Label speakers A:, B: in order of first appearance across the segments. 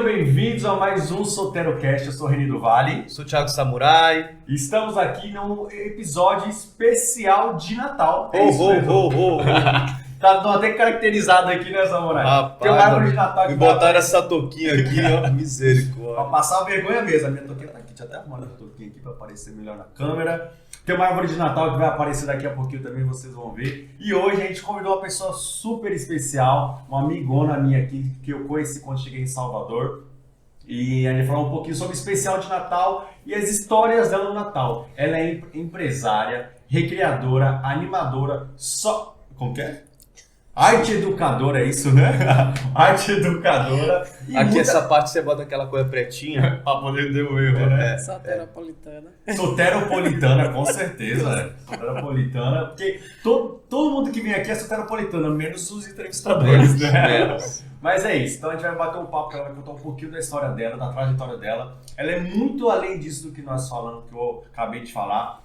A: Sejam bem-vindos a mais um SoteroCast. Eu sou o Reni do Vale.
B: Sou o Thiago Samurai.
A: Estamos aqui num episódio especial de Natal. Tá até caracterizado aqui, né, Samurai?
B: Rapaz,
A: tem uma árvore de Natal aqui.
B: Me botaram essa touquinha aqui, ó. Misericórdia.
A: Pra passar vergonha mesmo. A minha touquinha tá aqui. Deixa eu até arrumar a touquinha aqui pra aparecer melhor na câmera. Tem uma árvore de Natal que vai aparecer daqui a pouquinho também, vocês vão ver. E hoje a gente convidou uma pessoa super especial, uma amigona minha aqui, que eu conheci quando cheguei em Salvador. E a gente falou um pouquinho sobre o especial de Natal e as histórias dela no Natal. Ela é empresária, recreadora, animadora, Como que é? Arte educadora, é isso, né? Arte educadora.
B: Aqui essa parte você bota aquela coisa pretinha.
A: Pra poder ter o erro, né?
C: Soteropolitana.
A: Soteropolitana, com certeza. Soteropolitana, porque todo mundo que vem aqui é soteropolitana, menos os entrevistadores, né? Mas é isso, então a gente vai bater um papo, ela vai contar um pouquinho da história dela, da trajetória dela. Ela é muito além disso do que nós falamos, que eu acabei de falar.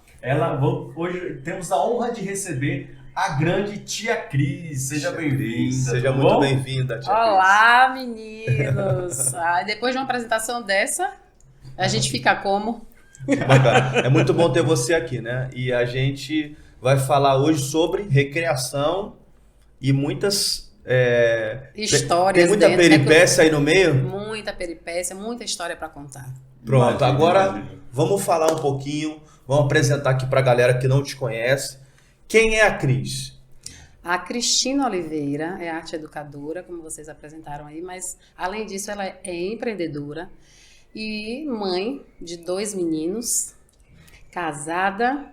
A: Hoje temos a honra de receber a grande Tia Cris. Seja bem-vinda.
B: Seja muito bem-vinda, Tia Cris.
C: Olá, meninos. Depois de uma apresentação dessa, a gente fica como?
B: É muito bom ter você aqui, né? E a gente vai falar hoje sobre recreação e muitas...
C: histórias.
B: Tem muita peripécia aí no meio?
C: Muita peripécia, muita história para contar.
B: Pronto, agora vamos falar um pouquinho, vamos apresentar aqui para a galera que não te conhece. Quem é a Cris?
C: A Cristina Oliveira é arte educadora, como vocês apresentaram aí, mas além disso ela é empreendedora e mãe de 2 meninos, casada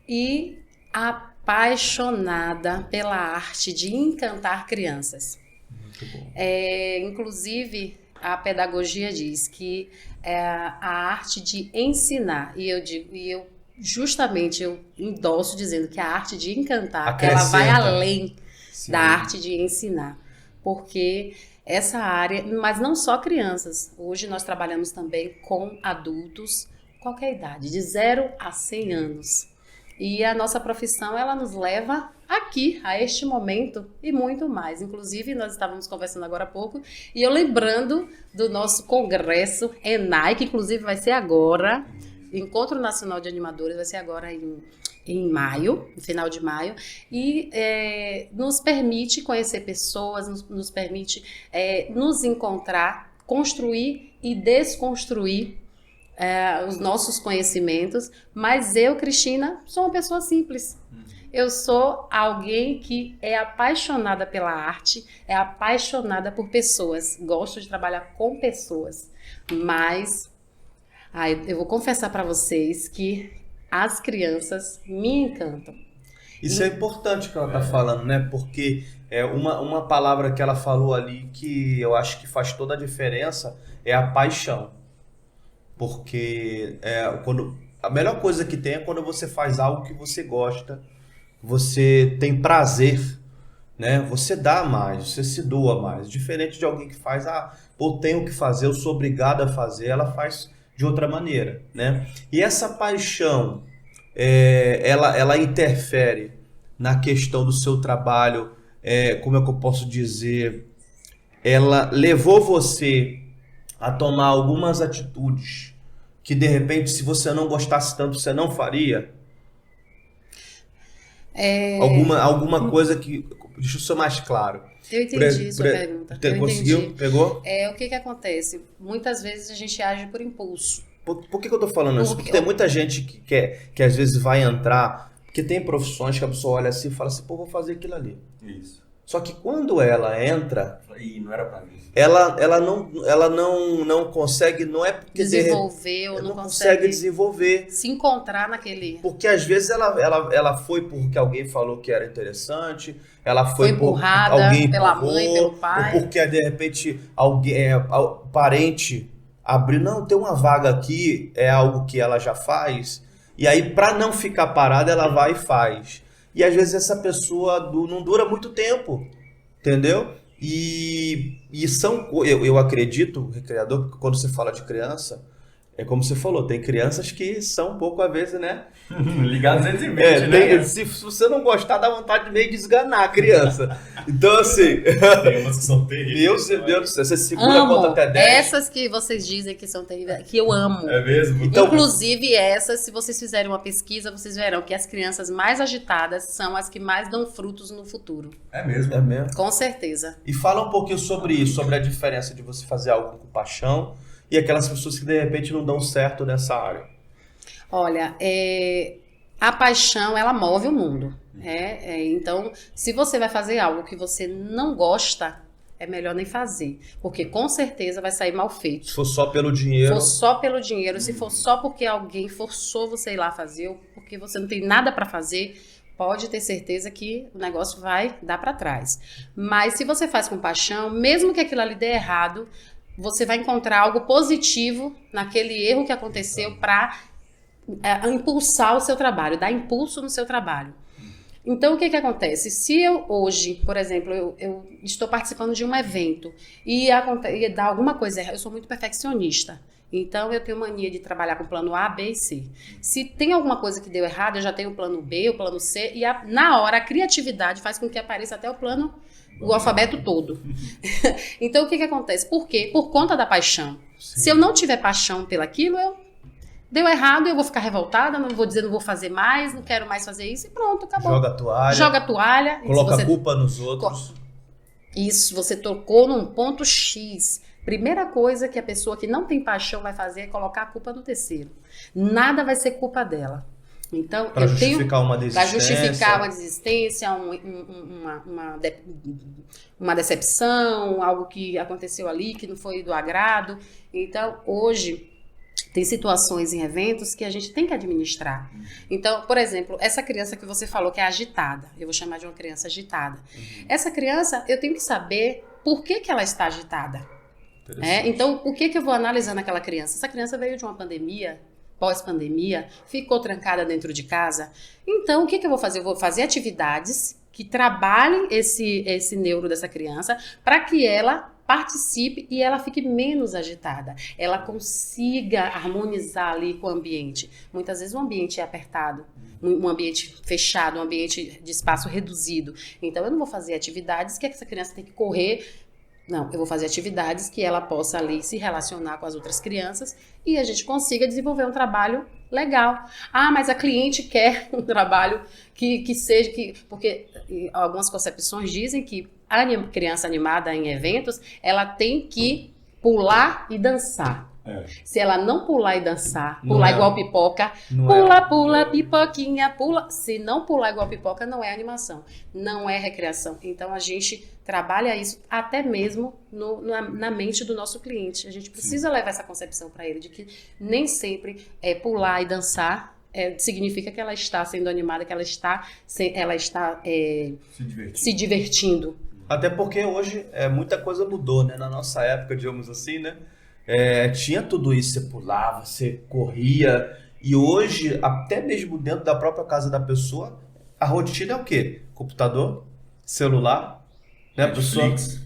C: e apaixonada pela arte de encantar crianças.
B: Muito bom.
C: Inclusive, a pedagogia diz que é a arte de ensinar, e eu endosso dizendo que a arte de encantar, ela vai além da arte de ensinar, porque essa área, mas não só crianças, hoje nós trabalhamos também com adultos, qualquer idade, de 0 a 100 anos. E a nossa profissão, ela nos leva aqui, a este momento e muito mais. Inclusive, nós estávamos conversando agora há pouco e eu lembrando do nosso congresso ENAI, que inclusive vai ser agora, Encontro Nacional de Animadores, vai ser agora em maio, no final de maio, e nos permite conhecer pessoas, nos permite nos encontrar, construir e desconstruir os nossos conhecimentos, mas eu, Cristina, sou uma pessoa simples. Eu sou alguém que é apaixonada pela arte, é apaixonada por pessoas, gosto de trabalhar com pessoas, mas eu vou confessar para vocês que as crianças me encantam.
B: Isso é importante que ela está falando, né? Porque uma palavra que ela falou ali que eu acho que faz toda a diferença é a paixão. Porque a melhor coisa que tem é quando você faz algo que você gosta, você tem prazer, né? Você dá mais, você se doa mais. Diferente de alguém que faz, tenho que fazer, eu sou obrigado a fazer, ela faz de outra maneira, né? E essa paixão, ela interfere na questão do seu trabalho, como é que eu posso dizer? Ela levou você a tomar algumas atitudes que, de repente, se você não gostasse tanto, você não faria? Alguma coisa que... Deixa eu ser mais claro.
C: Eu entendi sua pergunta.
B: Conseguiu? Pegou?
C: O que acontece? Muitas vezes a gente age por impulso.
B: Por que eu tô falando isso? Porque tem muita gente que às vezes vai entrar, porque tem profissões que a pessoa olha assim e fala assim, vou fazer aquilo ali.
A: Isso.
B: Só que quando ela entra...
A: não era pra mim.
B: Ela não consegue, não é porque...
C: Desenvolver ou
B: não consegue desenvolver.
C: Se encontrar naquele...
B: Porque às vezes ela foi porque alguém falou que era interessante, ela foi
C: empurrada
B: por alguém
C: pela mãe, pelo pai.
B: Ou porque de repente parente abriu, não, tem uma vaga aqui, é algo que ela já faz, e aí para não ficar parada ela vai e faz. E às vezes essa pessoa não dura muito tempo, entendeu? E eu acredito, recreador, porque quando você fala de criança, É como você falou, tem crianças que são um pouco, às vezes, né?
A: Ligados 220, né?
B: Se você não gostar, dá vontade de meio desganar a criança. Então, assim...
A: Tem umas que são terríveis.
B: Meu Deus do céu, você segura a conta até 10.
C: Essas que vocês dizem que são terríveis, que eu amo.
A: É mesmo?
B: Então,
C: Inclusive essas, se vocês fizerem uma pesquisa, vocês verão que as crianças mais agitadas são as que mais dão frutos no futuro.
A: É mesmo?
B: É mesmo.
C: Com certeza.
B: E fala um pouquinho sobre isso, sobre a diferença de você fazer algo com paixão e aquelas pessoas que de repente não dão certo nessa área.
C: Olha, a paixão, ela move o mundo. Então, se você vai fazer algo que você não gosta, é melhor nem fazer. Porque com certeza vai sair mal feito.
B: Se for só pelo
C: Se
B: dinheiro...
C: for só pelo dinheiro, se for só porque alguém forçou você ir lá fazer, ou porque você não tem nada para fazer, pode ter certeza que o negócio vai dar para trás. Mas se você faz com paixão, mesmo que aquilo ali dê errado, você vai encontrar algo positivo naquele erro que aconteceu para impulsar o seu trabalho, dar impulso no seu trabalho. Então, o que acontece? Se eu hoje, por exemplo, eu estou participando de um evento e dá alguma coisa errada, eu sou muito perfeccionista. Então, eu tenho mania de trabalhar com plano A, B e C. Se tem alguma coisa que deu errado, eu já tenho o plano B, o plano C, e na hora a criatividade faz com que apareça até o alfabeto todo. Então, o que acontece? Por quê? Por conta da paixão. Sim. Se eu não tiver paixão pelaquilo, deu errado, eu vou ficar revoltada, não vou fazer mais, não quero mais fazer isso, e pronto, acabou.
B: Joga a toalha.
C: Coloca
B: a culpa nos outros.
C: Isso, você tocou num ponto X. Primeira coisa que a pessoa que não tem paixão vai fazer é colocar a culpa no terceiro. Nada vai ser culpa dela. Então,
B: para justificar uma desistência.
C: Para justificar uma desistência, uma decepção, algo que aconteceu ali que não foi do agrado. Então, hoje, tem situações em eventos que a gente tem que administrar. Então, por exemplo, essa criança que você falou que é agitada, eu vou chamar de uma criança agitada. Essa criança, eu tenho que saber por que ela está agitada. Então, o que eu vou analisar naquela criança? Essa criança veio de uma pandemia, pós-pandemia, ficou trancada dentro de casa. Então, o que eu vou fazer? Eu vou fazer atividades que trabalhem esse neuro dessa criança para que ela participe e ela fique menos agitada. Ela consiga harmonizar ali com o ambiente. Muitas vezes o ambiente é apertado, um ambiente fechado, um ambiente de espaço reduzido. Então, eu não vou fazer atividades que essa criança tem que correr. Não, eu vou fazer atividades que ela possa ali se relacionar com as outras crianças e a gente consiga desenvolver um trabalho legal. Ah, mas a cliente quer um trabalho que seja... Porque algumas concepções dizem que a criança animada em eventos, ela tem que pular e dançar. Se ela não pular e dançar, pular igual pipoca, pula, pipoquinha, pula. Se não pular igual pipoca, não é animação, não é recreação. Então, a gente trabalha isso até mesmo na mente do nosso cliente. A gente precisa levar essa concepção para ele, de que nem sempre pular e dançar significa que ela está sendo animada, que ela está se divertindo.
B: Até porque hoje muita coisa mudou, né? Na nossa época, digamos assim, né? Tinha tudo isso, você pulava, você corria, e hoje, até mesmo dentro da própria casa da pessoa, a rotina é o quê? Computador, celular, né?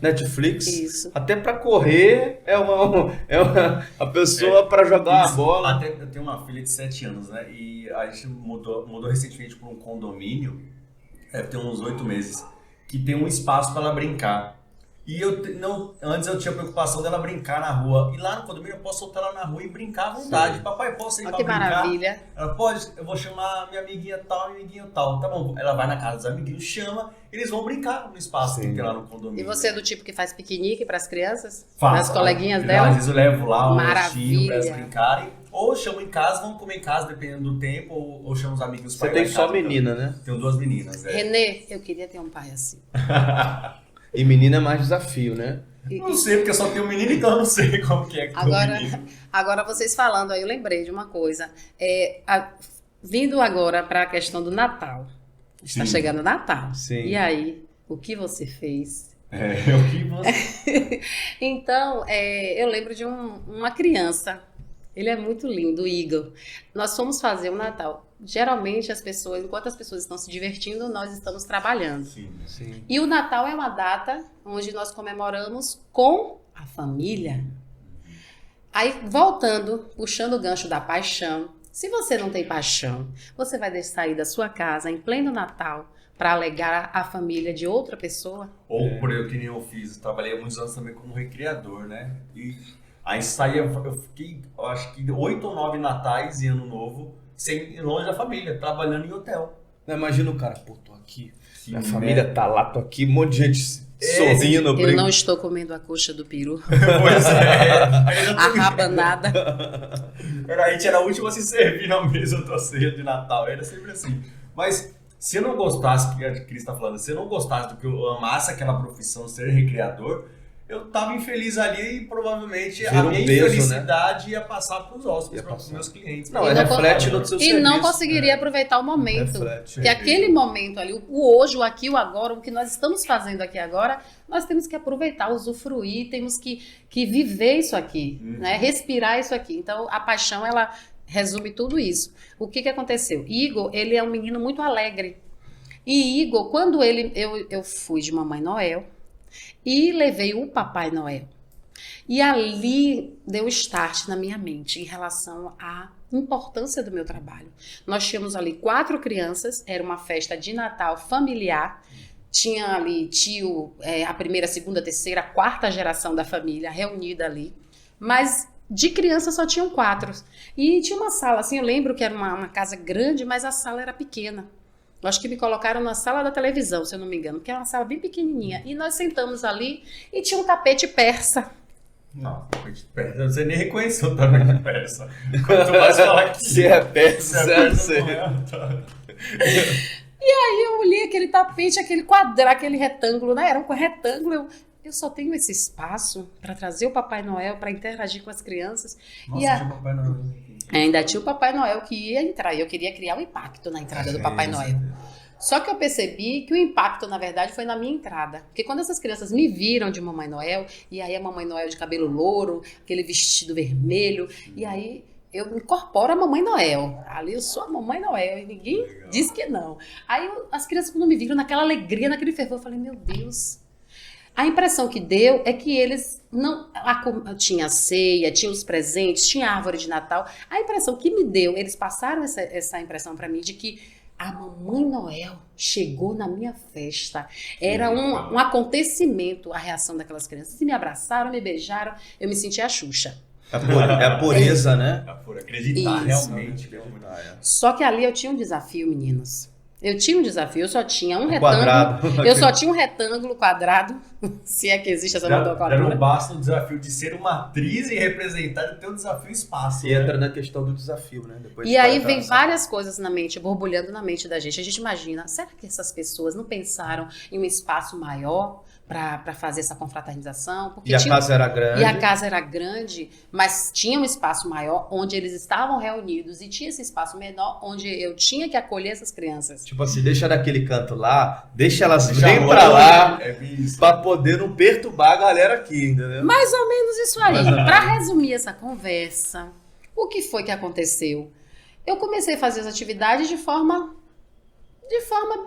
B: Netflix.
C: Isso.
B: Até para correr a pessoa para jogar a bola.
A: Até eu tenho uma filha de 7 anos, né? E a gente mudou recentemente para um condomínio, tem uns 8 meses, que tem um espaço para ela brincar. E antes eu tinha preocupação dela brincar na rua. E lá no condomínio eu posso soltar ela na rua e brincar à vontade. Sim. Papai, posso ir pra brincar?
C: Que maravilha.
A: Ela pode, eu vou chamar minha amiguinha tal, amiguinho tal. Tá bom, ela vai na casa dos amiguinhos, chama, eles vão brincar no espaço que tem lá no condomínio.
C: E você é do tipo que faz piquenique pras crianças?
A: Faz.
C: As coleguinhas dela?
A: Às vezes eu levo lá um lanchinho pra elas brincarem. Ou chamo em casa, vamos comer em casa, dependendo do tempo, ou chamo os amigos pra ir.
B: Você tem só menina, né?
A: Tenho 2 meninas.
C: Renê, eu queria ter um pai assim.
B: E menina é mais desafio, né?
A: Não sei, porque eu só tenho menino, então eu não sei como que é que
C: Agora vocês falando aí, eu lembrei de uma coisa. Vindo agora para a questão do Natal. Está chegando o Natal.
B: Sim.
C: E aí, o que você fez?
A: O que você...
C: Então, eu lembro de uma criança. Ele é muito lindo, o Igor. Nós fomos fazer o Natal. Geralmente, enquanto as pessoas estão se divertindo, nós estamos trabalhando.
B: Sim.
C: E o Natal é uma data onde nós comemoramos com a família. Aí, voltando, puxando o gancho da paixão. Se você não tem paixão, você vai sair da sua casa em pleno Natal para alegar a família de outra pessoa?
A: Ou por eu que nem eu fiz, trabalhei há muitos anos também como recreador, né? E aí saía, eu fiquei, eu acho que 8 ou 9 natais e ano novo, sem, longe da família, trabalhando em hotel.
B: Imagina o cara, pô, tô aqui,
A: Sim,
B: minha família tá lá, tô aqui, um monte de gente sorrindo.
C: Eu não estou comendo a coxa do peru.
A: Pois é.
C: A rabanada.
A: A gente era a última a se servir na mesa da ceia de Natal, era sempre assim. Mas se eu não gostasse, que a Cris está falando, se eu não gostasse do que eu amasse aquela profissão, ser recreador, eu tava infeliz ali e provavelmente a minha infelicidade, né, ia passar para os hóspedes, para os meus clientes.
B: Não, reflete no seu serviço.
C: E não conseguiria aproveitar o momento.
B: Reflete.
C: Porque aquele momento ali, o hoje, o aqui, o agora, o que nós estamos fazendo aqui agora, nós temos que aproveitar, usufruir, temos que viver isso aqui, né? Respirar isso aqui. Então, a paixão, ela resume tudo isso. O que aconteceu? Igor, ele é um menino muito alegre. E Igor, quando eu fui de Mamãe Noel, e levei o Papai Noel. E ali deu start na minha mente em relação à importância do meu trabalho. Nós tínhamos ali 4 crianças, era uma festa de Natal familiar. Tinha ali tio, a primeira, segunda, terceira, quarta geração da família reunida ali. Mas de criança só tinham 4. E tinha uma sala, assim, eu lembro que era uma casa grande, mas a sala era pequena. Eu acho que me colocaram na sala da televisão, se eu não me engano, porque era uma sala bem pequenininha. E nós sentamos ali e tinha um tapete persa.
A: Não, tapete persa. Você nem reconheceu o tapete persa. Quanto mais falar que
B: se é persa, você...
C: E aí eu olhei aquele tapete, aquele quadrado, aquele retângulo, né? Era um retângulo. Eu só tenho esse espaço para trazer o Papai Noel, para interagir com as crianças.
A: Nossa, tinha o Papai Noel aqui.
C: Ainda tinha o Papai Noel que ia entrar. E eu queria criar um impacto na entrada do Papai Noel. Só que eu percebi que o impacto, na verdade, foi na minha entrada. Porque quando essas crianças me viram de Mamãe Noel, e aí a Mamãe Noel de cabelo louro, aquele vestido vermelho, e aí eu incorporo a Mamãe Noel. Ali eu sou a Mamãe Noel e ninguém diz que não. Aí as crianças, quando me viram naquela alegria, naquele fervor, eu falei, meu Deus. A impressão que deu é que eles não... Tinha ceia, tinha os presentes, tinha árvore de Natal. A impressão que me deu, eles passaram essa impressão para mim de que a Mamãe Noel chegou na minha festa. Era um acontecimento a reação daquelas crianças. Se me abraçaram, me beijaram, eu me senti a Xuxa.
B: É a pureza, né?
A: É por acreditar realmente.
C: Só que ali eu tinha um desafio, meninos. Eu tinha um desafio, eu só tinha um retângulo.
B: Quadrado.
C: Eu só tinha um retângulo quadrado, se é que existe essa nomenclatura.
A: Já não basta o desafio de ser uma atriz e representar e ter um desafio espaço.
B: E entra na questão do desafio, né? Depois
C: e aí vem várias coisas na mente, borbulhando na mente da gente. A gente imagina, será que essas pessoas não pensaram em um espaço maior para fazer essa confraternização? Porque
B: a casa era grande.
C: E a casa era grande, mas tinha um espaço maior onde eles estavam reunidos e tinha esse espaço menor onde eu tinha que acolher essas crianças.
B: Tipo assim, deixa daquele canto lá, deixa elas virem pra lá, pra poder não perturbar a galera aqui, entendeu?
C: Mais ou menos isso aí. Pra resumir essa conversa, o que foi que aconteceu? Eu comecei a fazer as atividades de forma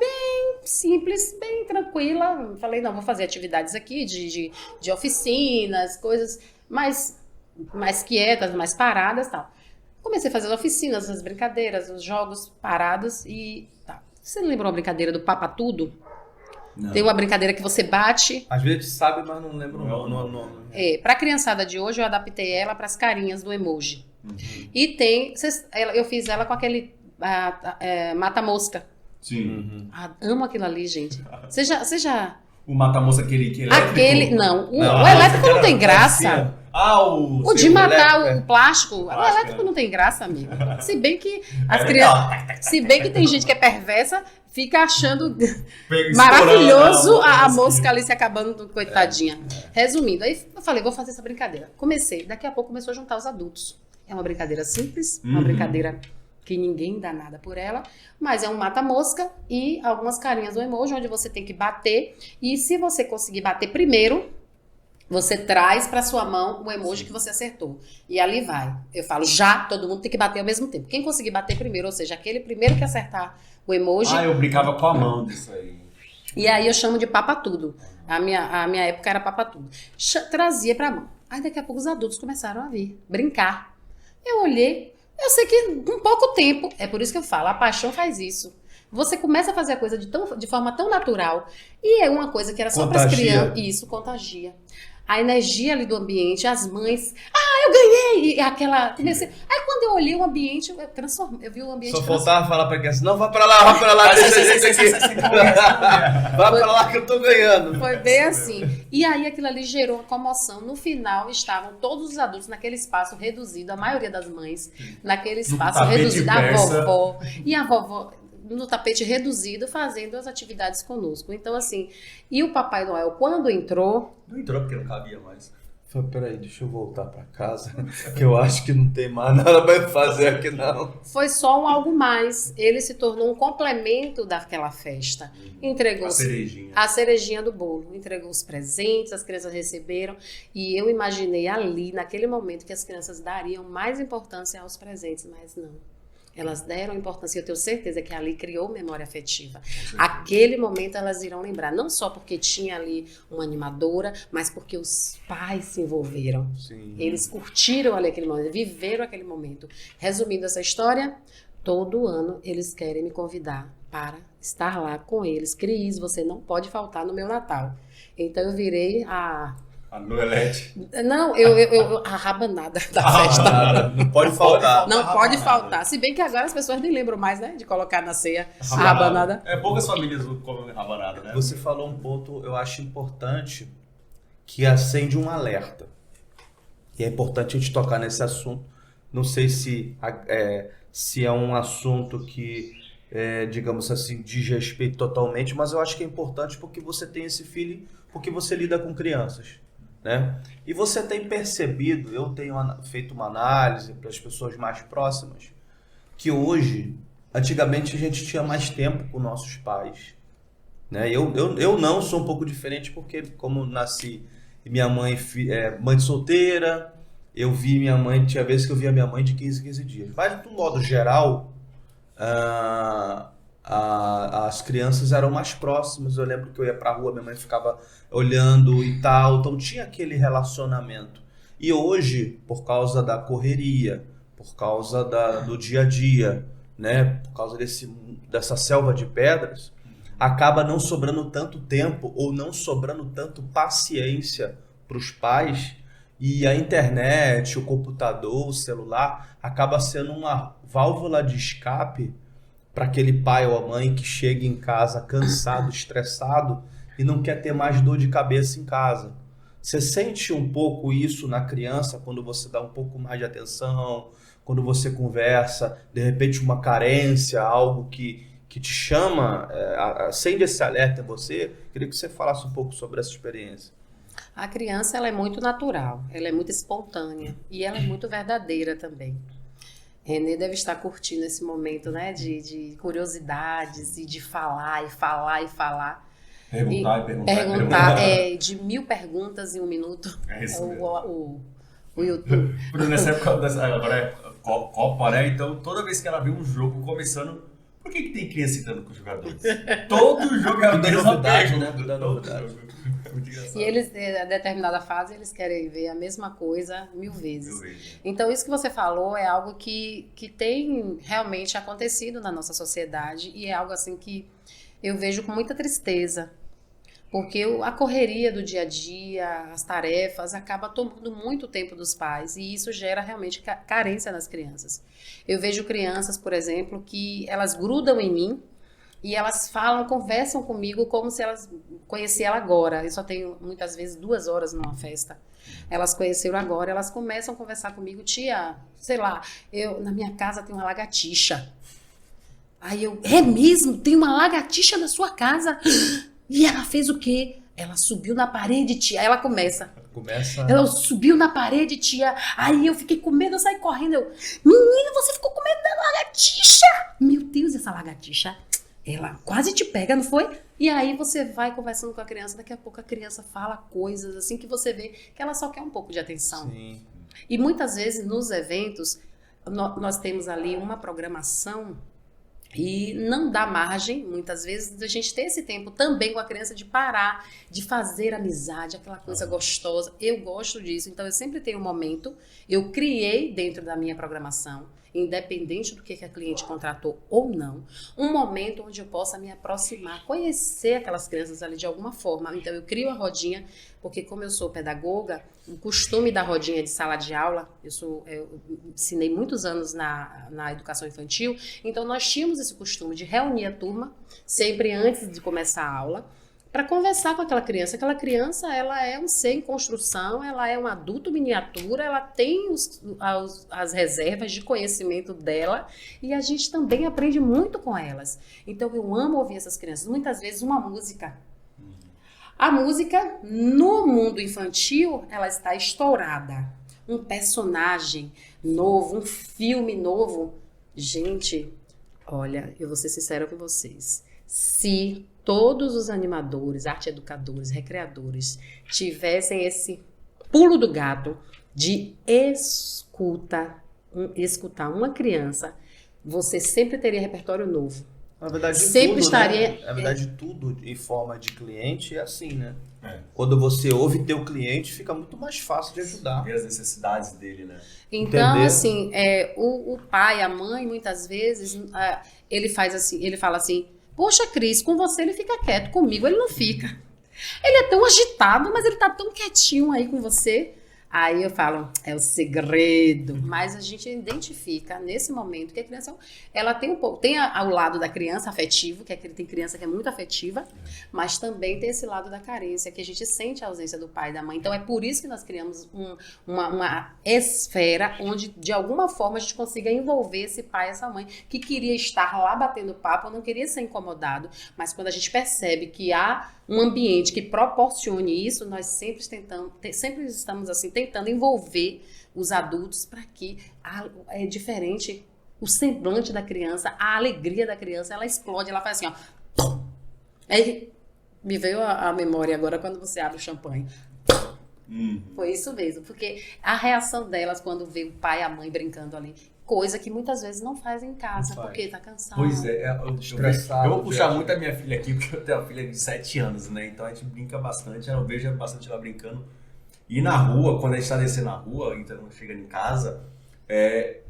C: bem simples, bem tranquila. Falei, não, vou fazer atividades aqui de oficinas, coisas mais quietas, mais paradas e tal. Comecei a fazer as oficinas, as brincadeiras, os jogos parados e tal. Você lembra uma brincadeira do Papa Tudo? Não. Tem uma brincadeira que você bate.
B: Às vezes sabe, mas não lembro o nome.
C: Pra criançada de hoje, eu adaptei ela para as carinhas do emoji. Uhum. E eu fiz ela com aquele mata-mosca.
A: Sim.
C: Amo aquilo ali, gente. Você já...
A: O mata-mosca aquele elétrico?
C: Aquele, não. O elétrico não tem graça.
A: O
C: de matar o plástico. O elétrico não tem graça, amigo. Se bem que as crianças... Se bem que tem gente que é perversa, fica achando maravilhoso a mosca ali se acabando, coitadinha. Resumindo, aí eu falei, vou fazer essa brincadeira. Comecei. Daqui a pouco começou a juntar os adultos. É uma brincadeira simples, uma brincadeira que ninguém dá nada por ela, mas é um mata-mosca e algumas carinhas do emoji, onde você tem que bater, e se você conseguir bater primeiro, você traz para sua mão o emoji que você acertou. E ali vai. Eu falo, todo mundo tem que bater ao mesmo tempo. Quem conseguir bater primeiro, ou seja, aquele primeiro que acertar o emoji...
A: eu brincava com a mão disso aí.
C: E aí eu chamo de Papa Tudo. A minha época era Papa Tudo. Trazia pra mão. Aí daqui a pouco os adultos começaram a vir, brincar. Eu olhei, eu sei que em pouco tempo, é por isso que eu falo, a paixão faz isso. Você começa a fazer a coisa de forma tão natural, e é uma coisa que era só para as crianças, e isso contagia. A energia ali do ambiente, as mães, eu ganhei! E aquela, comecei. Aí quando eu olhei o ambiente, eu transformei, eu vi o ambiente.
B: Só faltava falar pra criança, não, vai pra lá, deixa a gente aqui. Vai pra lá que eu tô ganhando.
C: Foi bem assim. E aí aquilo ali gerou uma comoção. No final estavam todos os adultos naquele espaço reduzido, a maioria das mães, naquele espaço reduzido, a vovó. E a vovó no tapete reduzido, fazendo as atividades conosco. Então, assim, e o Papai Noel, quando entrou...
A: Não entrou porque não cabia mais.
B: Falei, peraí, deixa eu voltar pra casa, que eu acho que não tem mais nada pra fazer aqui, não.
C: Foi só um algo mais. Ele se tornou um complemento daquela festa. Entregou a cerejinha do bolo. Entregou os presentes, as crianças receberam. E eu imaginei ali, naquele momento, que as crianças dariam mais importância aos presentes, mas não. Elas deram importância, eu tenho certeza que ali criou memória afetiva. Aquele momento elas irão lembrar, não só porque tinha ali uma animadora, mas porque os pais se envolveram.
B: Sim.
C: Eles curtiram ali aquele momento, viveram aquele momento. Resumindo essa história, todo ano eles querem me convidar para estar lá com eles. Cris, você não pode faltar no meu Natal. Então eu virei a
A: Noelete.
C: Não, a rabanada da festa.
B: Não pode faltar.
C: Não pode faltar. Se bem que agora as pessoas nem lembram mais, né? De colocar na ceia a rabanada.
A: Poucas famílias comem rabanada, né?
B: Você falou um ponto, eu acho importante, que acende um alerta. E é importante a gente tocar nesse assunto. Não sei se é um assunto que, digamos assim, diz respeito totalmente, mas eu acho que é importante porque você tem esse feeling, porque você lida com crianças. Né? E você tem percebido, eu tenho feito uma análise para as pessoas mais próximas, que hoje, antigamente a gente tinha mais tempo com nossos pais. Né? Eu não sou um pouco diferente porque, como nasci e minha mãe é mãe solteira, eu vi minha mãe, tinha vezes que eu via minha mãe de 15 dias. Mas, de um modo geral, as crianças eram mais próximas. Eu lembro que eu ia pra rua, minha mãe ficava olhando e tal, então tinha aquele relacionamento. E hoje, por causa da correria, por causa do dia a dia, né, por causa dessa selva de pedras, acaba não sobrando tanto tempo ou não sobrando tanto paciência para os pais, e a internet, o computador, o celular acaba sendo uma válvula de escape para aquele pai ou a mãe que chega em casa cansado, estressado e não quer ter mais dor de cabeça em casa. Você sente um pouco isso na criança quando você dá um pouco mais de atenção, quando você conversa, de repente uma carência, algo que te chama, acende esse alerta em você? Queria que você falasse um pouco sobre essa experiência.
C: A criança, ela é muito natural, ela é muito espontânea e ela é muito verdadeira também. Renê deve estar curtindo esse momento, né, de curiosidades e de falar e falar e falar. Perguntar. De 1000 perguntas em 1 minuto.
A: É isso mesmo.
C: O YouTube.
A: Nessa época, agora é Copa, né? Então toda vez que ela vê um jogo começando, por que tem criança entrando com os jogadores? Todo jogo é a mesma pergunta. Todo jogo.
C: E eles, a determinada fase, eles querem ver a mesma coisa 1000 vezes. Então, isso que você falou é algo que tem realmente acontecido na nossa sociedade e é algo assim que eu vejo com muita tristeza. Porque a correria do dia a dia, as tarefas, acaba tomando muito tempo dos pais e isso gera realmente carência nas crianças. Eu vejo crianças, por exemplo, que elas grudam em mim e elas conversam comigo como se elas conhecessem ela agora. Eu só tenho, muitas vezes, 2 horas numa festa. Elas conheceram agora, elas começam a conversar comigo. Tia, sei lá, na minha casa tem uma lagartixa. Aí é mesmo? Tem uma lagartixa na sua casa? E ela fez o quê? Ela subiu na parede, tia. Aí ela começa. Ela subiu na parede, tia. Aí eu fiquei com medo, eu saí correndo. Menina, você ficou com medo da lagartixa? Meu Deus, essa lagartixa, ela quase te pega, não foi? E aí você vai conversando com a criança, daqui a pouco a criança fala coisas assim que você vê que ela só quer um pouco de atenção.
B: Sim.
C: E muitas vezes nos eventos, nós temos ali uma programação E não dá margem, muitas vezes, da gente ter esse tempo também com a criança de parar, de fazer amizade, aquela coisa gostosa. Eu gosto disso, então eu sempre tenho um momento, eu criei dentro da minha programação, independente do que a cliente contratou ou não, um momento onde eu possa me aproximar, conhecer aquelas crianças ali de alguma forma. Então eu crio a rodinha, porque como eu sou pedagoga, o costume da rodinha de sala de aula, eu ensinei muitos anos na educação infantil, então nós tínhamos esse costume de reunir a turma, sempre antes de começar a aula, para conversar com aquela criança. Aquela criança, ela é um ser em construção, ela é um adulto miniatura, ela tem as reservas de conhecimento dela e a gente também aprende muito com elas. Então eu amo ouvir essas crianças. Muitas vezes uma música. A música, no mundo infantil, ela está estourada. Um personagem novo, um filme novo. Gente, olha, eu vou ser sincera com vocês. Se todos os animadores, arte-educadores, recreadores tivessem esse pulo do gato de escutar uma criança, você sempre teria repertório novo.
B: Na verdade,
C: sempre
B: tudo,
C: estaria.
B: Né? Na verdade, tudo em forma de cliente é assim, né? Quando você ouve teu cliente, fica muito mais fácil de ajudar.
A: Ver as necessidades dele, né?
C: Então,
B: Entender?
C: assim, o pai, a mãe, muitas vezes, ele fala assim: poxa, Cris, com você ele fica quieto, comigo ele não fica. Ele é tão agitado, mas ele tá tão quietinho aí com você. Aí eu falo, é o segredo. Mas a gente identifica nesse momento que a criança, ela tem um pouco, tem ao lado da criança afetivo, que tem criança que é muito afetiva, mas também tem esse lado da carência, que a gente sente a ausência do pai e da mãe. Então é por isso que nós criamos uma esfera onde de alguma forma a gente consiga envolver esse pai e essa mãe que queria estar lá batendo papo, não queria ser incomodado, mas quando a gente percebe que há um ambiente que proporcione isso, nós sempre estamos assim tentando envolver os adultos para que é diferente o semblante da criança, a alegria da criança, ela explode, ela faz assim, ó. Pum! Aí me veio a memória agora quando você abre o champanhe. Foi isso mesmo, porque a reação delas quando vê o pai e a mãe brincando ali, coisa que muitas vezes não fazem em casa, porque tá cansado.
A: Pois é,
B: Estressado,
A: eu vou puxar muito a minha filha aqui, porque eu tenho uma filha de 7 anos, né? Então a gente brinca bastante, eu vejo bastante ela brincando. E na rua, quando a gente tá descendo na rua, então chegando em casa,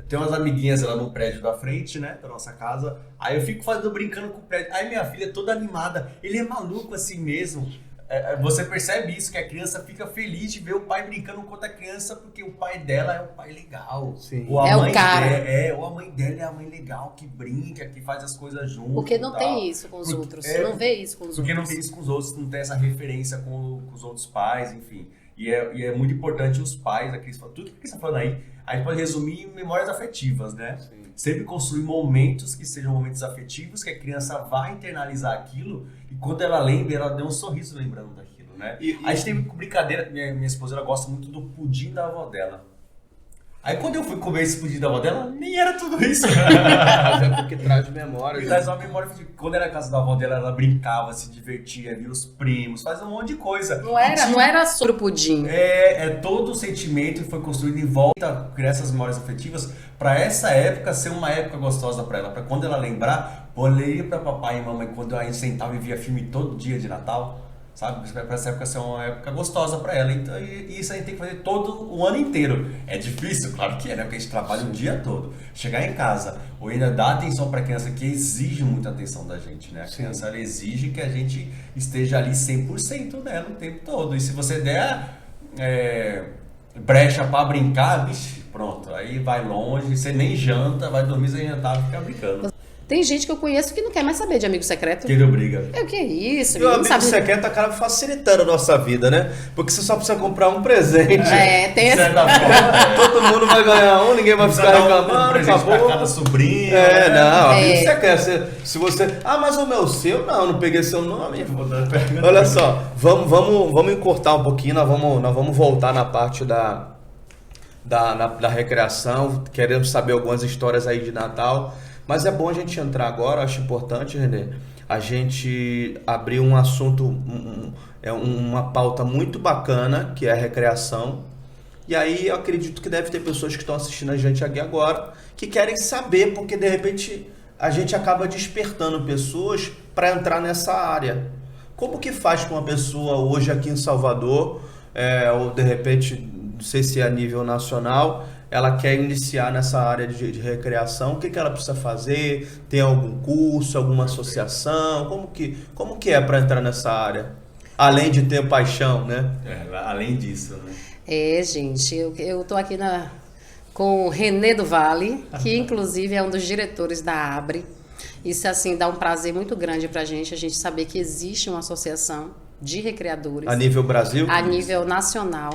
A: tem umas amiguinhas lá no prédio da frente, né, da nossa casa. Aí eu fico brincando com o prédio. Aí minha filha é toda animada. Ele é maluco assim mesmo. Você percebe isso, que a criança fica feliz de ver o pai brincando com outra criança, porque o pai dela é um pai legal.
B: Sim.
A: Ou a
C: É
A: mãe
C: o cara.
A: Ou a mãe dela é a mãe legal, que brinca, que faz as coisas junto.
C: Porque não
A: e tal.
C: tem isso com os outros. Não vê isso com os
A: Porque não
C: outros.
A: tem isso com os outros, não tem essa referência com os outros pais, enfim. E é muito importante os pais, tudo que você está falando aí, a gente pode resumir em memórias afetivas, né?
B: Sim.
A: Sempre construir momentos que sejam momentos afetivos, que a criança vai internalizar aquilo, e quando ela lembra, ela dê um sorriso lembrando daquilo, né? A gente tem brincadeira, minha esposa, ela gosta muito do pudim da avó dela. Aí quando eu fui comer esse pudim da avó dela, nem era tudo isso.
B: Mas é porque traz memória.
A: E traz uma memória de quando era a casa da avó dela, ela brincava, se divertia, via os primos, fazia um monte de coisa.
C: Não era sobre o pudim.
A: Todo o sentimento que foi construído em volta, criar essas memórias afetivas, para essa época ser uma época gostosa para ela, para quando ela lembrar, olhei para papai e mamãe quando a gente sentava e via filme todo dia de Natal, sabe? Para essa época ser uma época gostosa para ela. Então, isso a gente tem que fazer todo o ano inteiro. É difícil? Claro que é, né? Porque a gente trabalha o dia todo. Chegar em casa ou ainda dar atenção para a criança, que exige muita atenção da gente, né? A criança, ela exige que a gente esteja ali 100% nela o tempo todo. E se você der brecha para brincar, vixe, pronto. Aí vai longe, você nem janta, vai dormir sem jantar, fica brincando.
C: Tem gente que eu conheço que não quer mais saber de amigo secreto.
A: Que deu briga.
C: O que é isso?
B: E o amigo secreto acaba facilitando a nossa vida, né? Porque você só precisa comprar um presente.
C: Tem esse...
B: Todo mundo vai ganhar um, ninguém vai ficar reclamando,
A: presente
B: acabou.
A: pra cada sobrinho.
B: Não, amigo secreto. Se você... mas o meu seu? Não peguei seu nome. Olha só, vamos encurtar um pouquinho, nós vamos voltar na parte da recreação, queremos saber algumas histórias aí de Natal. Mas é bom a gente entrar agora, acho importante, Renê, a gente abrir um assunto, uma pauta muito bacana, que é a recreação. E aí eu acredito que deve ter pessoas que estão assistindo a gente aqui agora, que querem saber, porque de repente a gente acaba despertando pessoas para entrar nessa área. Como que faz com uma pessoa hoje aqui em Salvador, ou de repente, não sei se é a nível nacional, ela quer iniciar nessa área de recreação, o que ela precisa fazer? Tem algum curso, alguma associação? Como que é para entrar nessa área? Além de ter paixão, né?
A: Além disso, né?
C: Gente, eu tô aqui com o René do Vale, que inclusive é um dos diretores da Abre. Isso, assim, dá um prazer muito grande pra gente, a gente saber que existe uma associação de recreadores.
B: A nível Brasil?
C: A nível nacional.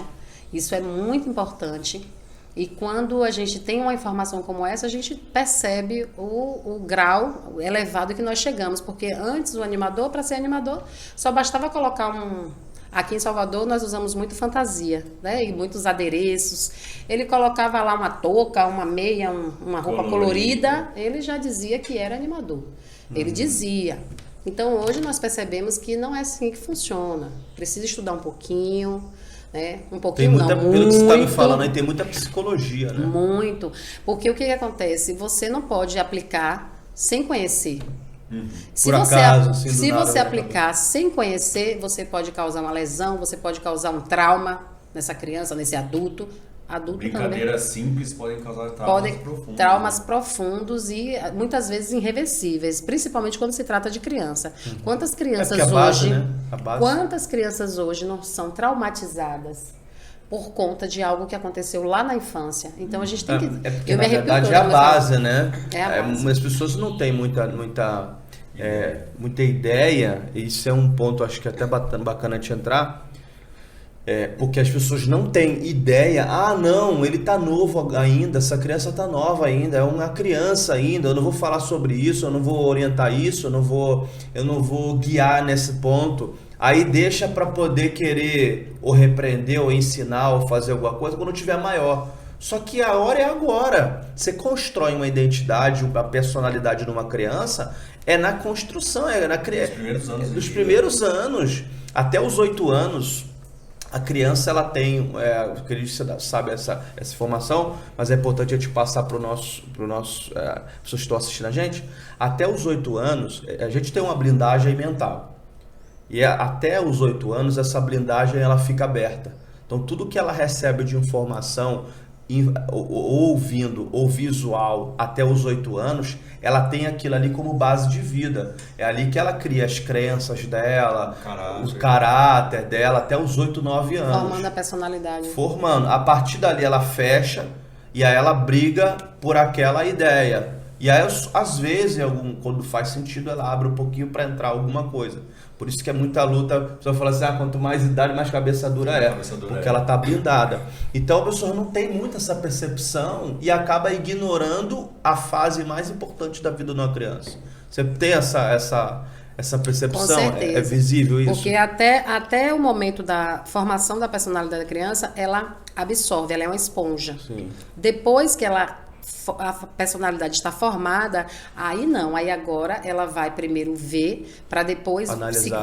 C: Isso é muito importante. E quando a gente tem uma informação como essa, a gente percebe o grau elevado que nós chegamos. Porque antes, o animador, para ser animador, só bastava colocar Aqui em Salvador nós usamos muito fantasia, né? E muitos adereços. Ele colocava lá uma touca, uma meia, uma roupa colorida, ele já dizia que era animador. Ele dizia. Então hoje nós percebemos que não é assim que funciona. Precisa estudar um pouquinho, né? Um pouquinho não, muito.
B: Pelo que você está me falando aí, tem muita psicologia, né?
C: Muito. Porque o que acontece? Você não pode aplicar sem conhecer. Se você aplicar sem conhecer, você pode causar uma lesão, você pode causar um trauma nessa criança, nesse adulto.
A: Brincadeiras simples podem causar profundos.
C: Traumas profundos e muitas vezes irreversíveis, principalmente quando se trata de criança. Quantas crianças hoje,
B: né?
C: Quantas crianças hoje não são traumatizadas por conta de algo que aconteceu lá na infância? Então a gente tem que...
B: Porque na verdade é a base, né?
C: É a base.
B: As pessoas não têm muita ideia, e isso é um ponto, acho que é até bacana de entrar, porque as pessoas não têm ideia. Não, ele tá novo ainda, essa criança tá nova ainda, é uma criança ainda, eu não vou falar sobre isso, eu não vou orientar isso, eu não vou guiar nesse ponto. Aí deixa para poder querer ou repreender, ou ensinar, ou fazer alguma coisa quando tiver maior. Só que a hora é agora. Você constrói uma identidade, a personalidade de uma criança, na construção, dos primeiros anos. Até os 8 anos, a criança ela tem, acredito que você sabe essa informação, mas é importante a gente passar para os nossos pessoas que estão assistindo a gente. Até os 8 anos, a gente tem uma blindagem mental. E até os 8 anos, essa blindagem ela fica aberta. Então, tudo que ela recebe de informação, ouvindo ou visual até os 8 anos, ela tem aquilo ali como base de vida. É ali que ela cria as crenças dela, o caráter dela, até os 8, 9 anos.
C: Formando a personalidade.
B: A partir dali ela fecha e aí ela briga por aquela ideia. E aí, às vezes, quando faz sentido, ela abre um pouquinho para entrar alguma coisa. Por isso que é muita luta. A pessoa fala assim, quanto mais idade, mais cabeça dura é. Porque ela está blindada. Então, a pessoa não tem muito essa percepção e acaba ignorando a fase mais importante da vida de uma criança. Você tem essa percepção?
C: Com certeza.
B: É visível isso?
C: Porque até o momento da formação da personalidade da criança, ela absorve, ela é uma esponja. Sim. Depois que a personalidade está formada, aí agora ela vai primeiro ver, para depois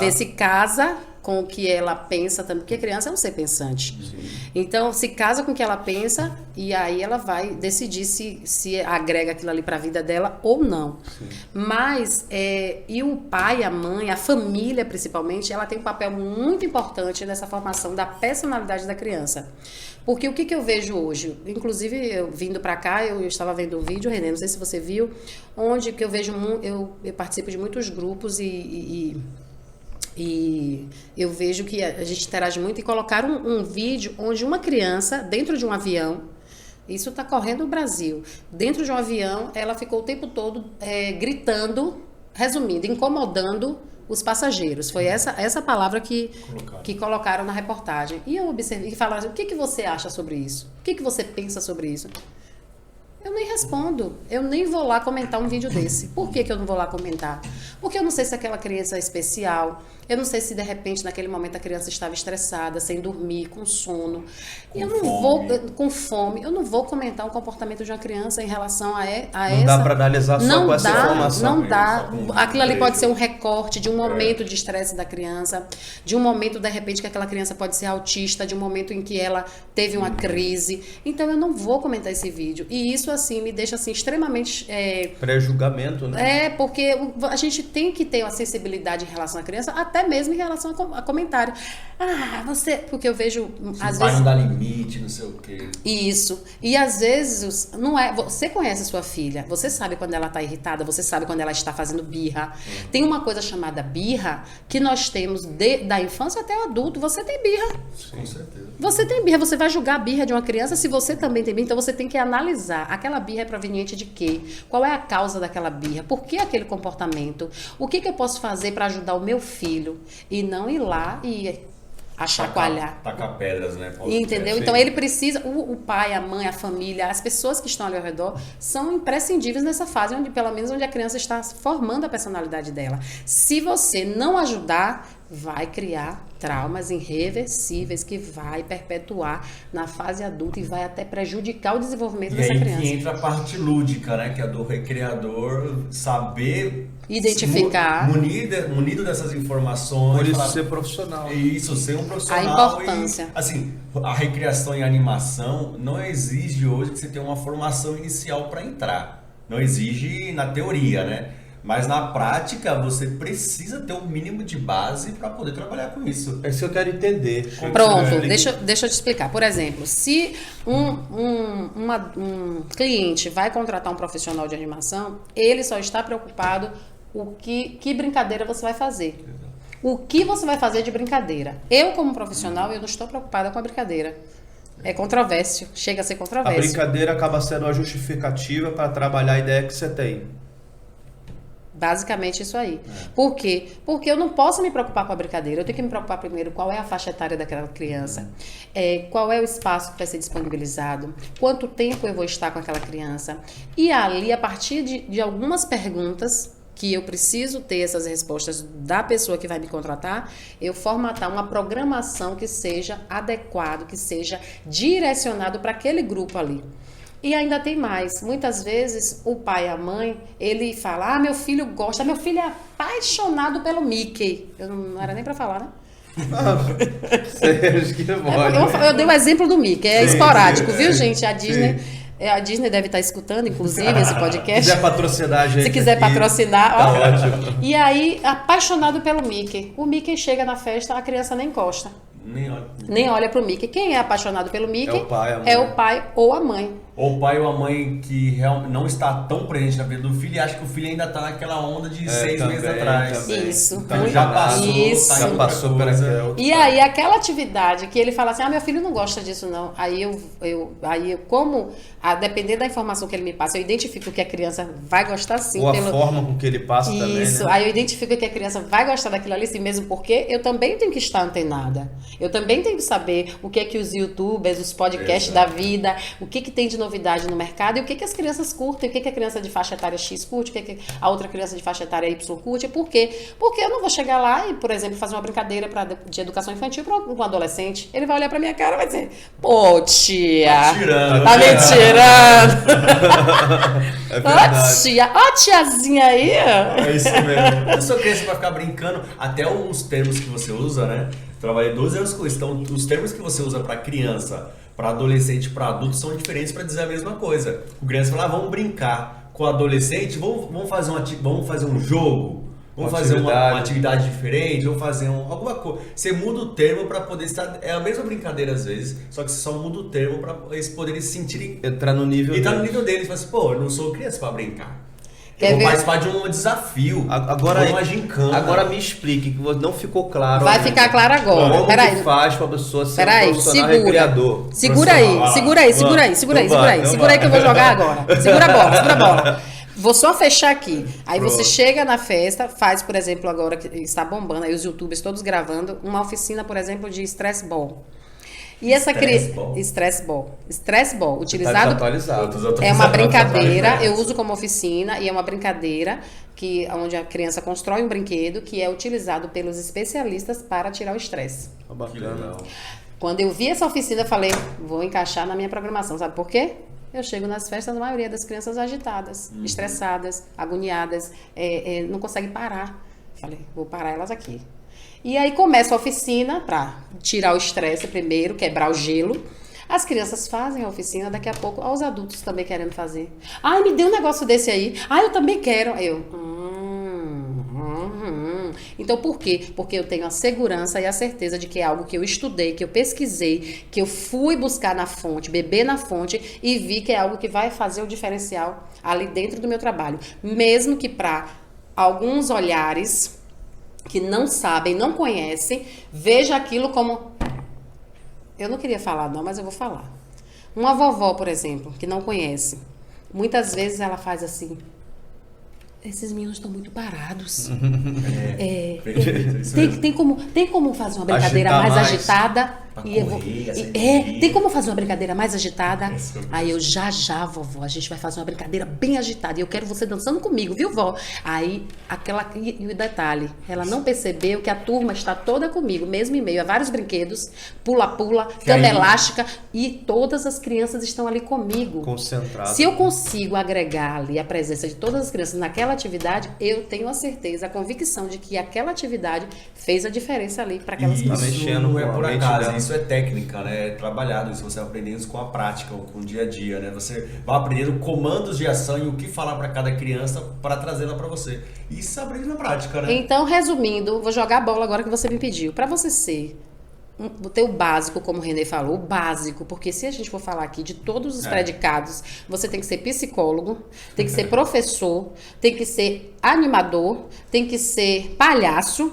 C: ver se casa com o que ela pensa também, porque a criança é um ser pensante. Sim. Então, se casa com o que ela pensa, e aí ela vai decidir se agrega aquilo ali para a vida dela ou não. Sim. Mas, e o pai, a mãe, a família principalmente, ela tem um papel muito importante nessa formação da personalidade da criança. Porque o que eu vejo hoje, inclusive eu vindo para cá, eu estava vendo um vídeo, René, não sei se você viu, onde que eu vejo, eu participo de muitos grupos e eu vejo que a gente interage muito, e colocaram um vídeo onde uma criança, dentro de um avião, isso está correndo no Brasil, dentro de um avião, ela ficou o tempo todo gritando, resumindo, incomodando os passageiros. Foi essa palavra que colocaram na reportagem. E eu observei e falaram, o que você acha sobre isso? O que você pensa sobre isso? Eu nem respondo. Eu nem vou lá comentar um vídeo desse. Por que eu não vou lá comentar? Porque eu não sei se aquela criança é especial. Eu não sei se, de repente, naquele momento a criança estava estressada, sem dormir, com sono. Com fome. Eu não vou comentar o comportamento de uma criança em relação a essa.
B: Não dá para analisar só com essa informação.
C: Não dá. Aquilo ali pode ser um recorte de um momento de estresse da criança, de um momento, de repente, que aquela criança pode ser autista, de um momento em que ela teve uma crise. Então, eu não vou comentar esse vídeo. E isso isso, assim, me deixa, assim, extremamente...
B: Pré-julgamento, né?
C: Porque a gente tem que ter uma sensibilidade em relação à criança, até mesmo em relação a comentário. Você... Porque eu vejo, às vezes...
A: não dá limite, não sei o quê.
C: Isso. E, às vezes, não é... Você conhece a sua filha, você sabe quando ela está irritada, você sabe quando ela está fazendo birra. Tem uma coisa chamada birra, que nós temos da infância até o adulto. Você tem birra.
A: Com certeza.
C: Você tem birra, você vai julgar a birra de uma criança se você também tem birra. Então você tem que analisar. Aquela birra é proveniente de quê? Qual é a causa daquela birra? Por que aquele comportamento? O que eu posso fazer para ajudar o meu filho? E não ir lá e chacoalhar.
A: Tacar pedras, né?
C: Entendeu? Então ele precisa, o pai, a mãe, a família, as pessoas que estão ali ao redor são imprescindíveis nessa fase, pelo menos onde a criança está formando a personalidade dela. Se você não ajudar, vai criar traumas irreversíveis que vai perpetuar na fase adulta e vai até prejudicar o desenvolvimento dessa criança.
A: E aí que entra a parte lúdica, né? Que é do recreador saber
C: identificar,
A: munido dessas informações.
B: Por isso ser profissional.
A: Isso, ser um profissional.
C: A importância.
A: E, assim, a recreação e a animação não exige hoje que você tenha uma formação inicial para entrar. Não exige na teoria, né? Mas na prática você precisa ter um mínimo de base para poder trabalhar com isso.
B: É isso que eu quero entender.
C: Pronto, deixa eu te explicar. Por exemplo, se um cliente vai contratar um profissional de animação, ele só está preocupado que brincadeira você vai fazer. O que você vai fazer de brincadeira. Eu, como profissional, eu não estou preocupada com a brincadeira. É controvérsio, chega a ser controvérsio.
B: A brincadeira acaba sendo a justificativa para trabalhar a ideia que você tem.
C: Basicamente isso aí. Por quê? Porque eu não posso me preocupar com a brincadeira. Eu tenho que me preocupar primeiro qual é a faixa etária daquela criança, qual é o espaço que vai ser disponibilizado, quanto tempo eu vou estar com aquela criança. E ali, a partir de algumas perguntas que eu preciso ter essas respostas da pessoa que vai me contratar, eu formatar uma programação que seja adequado, que seja direcionado para aquele grupo ali. E ainda tem mais, muitas vezes o pai e a mãe, ele fala, meu filho gosta, meu filho é apaixonado pelo Mickey. Eu não era nem pra falar, né? Eu dei o exemplo do Mickey, é esporádico, viu, gente? A Disney deve estar escutando, inclusive, esse podcast.
B: Se quiser patrocinar a gente.
C: Se quiser patrocinar,
B: tá ótimo.
C: E aí, apaixonado pelo Mickey. O Mickey chega na festa, a criança nem encosta. Nem olha pro Mickey. Quem é apaixonado pelo Mickey é o pai ou a mãe.
A: Ou o pai ou a mãe que realmente não está tão presente na vida do filho e acha que o filho ainda está naquela onda de 6 meses atrás.
B: Também.
C: Isso.
A: Então já passou
B: por aquela.
C: E aí, aquela atividade que ele fala assim, meu filho não gosta disso não. Aí eu como, a depender da informação que ele me passa, eu identifico que a criança vai gostar sim.
B: Ou a forma com que ele passa também,
C: Isso,
B: né?
C: aí eu identifico que a criança vai gostar daquilo ali, sim, mesmo porque eu também tenho que estar antenada. Eu também tenho que saber o que é que os youtubers, os podcasts da vida, o que tem de novidade no mercado e o que as crianças curtem, o que a criança de faixa etária X curte, o que a outra criança de faixa etária Y curte. Por quê? Porque eu não vou chegar lá e, por exemplo, fazer uma brincadeira de educação infantil para um adolescente. Ele vai olhar pra minha cara e vai dizer, pô, tia, tá me tirando.
B: É verdade.
C: Ó, tiazinha aí.
A: É isso mesmo. A sua criança vai ficar brincando, até os termos que você usa, né? Trabalhei 12 anos com isso. Então, os termos que você usa para criança, para adolescente, para adulto são diferentes para dizer a mesma coisa. O criança fala, vamos brincar. Com o adolescente, vamos fazer um jogo, vamos fazer uma atividade diferente, vamos fazer alguma coisa. Você muda o termo para poder estar. É a mesma brincadeira às vezes, só que você só muda o termo para eles poderem se sentirem.
B: Entrar no nível
A: deles. Fala assim, pô, eu não sou criança para brincar. Eu vou participar de um desafio, uma gincana.
B: Agora me explique, que não ficou claro.
C: Vai ficar claro agora.
B: Como que faz pra pessoa ser um profissional recreador?
C: Segura aí que eu vou jogar agora. Segura a bola. Vou só fechar aqui. Aí você chega na festa, faz, por exemplo, agora que está bombando, aí os youtubers todos gravando, uma oficina, por exemplo, de stress ball. E essa Stress Ball, utilizado é uma brincadeira, eu uso como oficina e é uma brincadeira onde a criança constrói um brinquedo que é utilizado pelos especialistas para tirar o estresse.
B: Bacana.
C: Quando eu vi essa oficina, eu falei, vou encaixar na minha programação, sabe por quê? Eu chego nas festas, a maioria das crianças agitadas, estressadas, agoniadas, não conseguem parar. Falei, vou parar elas aqui. E aí começa a oficina para tirar o estresse primeiro, quebrar o gelo. As crianças fazem a oficina, daqui a pouco, os adultos também querendo fazer. Ai, me dê um negócio desse aí. Ai, eu também quero. Então, por quê? Porque eu tenho a segurança e a certeza de que é algo que eu estudei, que eu pesquisei, que eu fui buscar na fonte, beber na fonte e vi que é algo que vai fazer o diferencial ali dentro do meu trabalho. Mesmo que para alguns olhares que não sabem, não conhecem, veja aquilo como... Eu não queria falar não, mas eu vou falar. Uma vovó, por exemplo, que não conhece, muitas vezes ela faz assim... Esses meninos estão muito parados. Tem como fazer uma brincadeira mais agitada? Tem como fazer uma brincadeira mais agitada? Aí eu, já, vovó, a gente vai fazer uma brincadeira bem agitada. E eu quero você dançando comigo, viu, vó? Aí, e o detalhe, ela não percebeu que a turma está toda comigo, mesmo em meio a vários brinquedos, pula-pula, cama elástica, e todas as crianças estão ali comigo.
B: Concentradas.
C: Se eu consigo agregar ali a presença de todas as crianças naquela atividade, eu tenho a certeza, a convicção de que aquela atividade fez a diferença ali para aquelas
A: pessoas.
C: Isso
A: não é por acaso, isso é técnica, né? É trabalhado, isso você vai aprendendo isso com a prática, com o dia a dia, né? Você vai aprendendo comandos de ação e o que falar para cada criança para trazê-la para você. Isso aprende na prática, né?
C: Então, resumindo, vou jogar a bola agora que você me pediu. Para você ser ter o básico, como o Renê falou, o básico, porque se a gente for falar aqui de todos os predicados, você tem que ser psicólogo, tem que ser professor, tem que ser animador, tem que ser palhaço,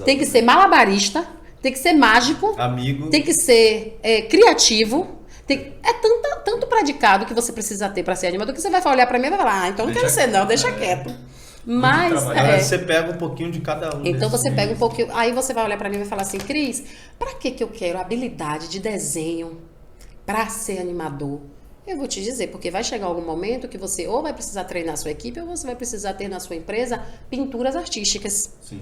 C: tem que ser malabarista, tem que ser mágico,
B: amigo,
C: tem que ser criativo. Tanto predicado que você precisa ter para ser animador que você vai olhar para mim e vai falar, então não quero ser não, deixa quieto. Mas
B: você pega um pouquinho de cada um.
C: Então você pega um pouquinho, aí você vai olhar para mim e vai falar assim, Cris, para que eu quero habilidade de desenho para ser animador? Eu vou te dizer, porque vai chegar algum momento que você ou vai precisar treinar a sua equipe ou você vai precisar ter na sua empresa pinturas artísticas. Sim.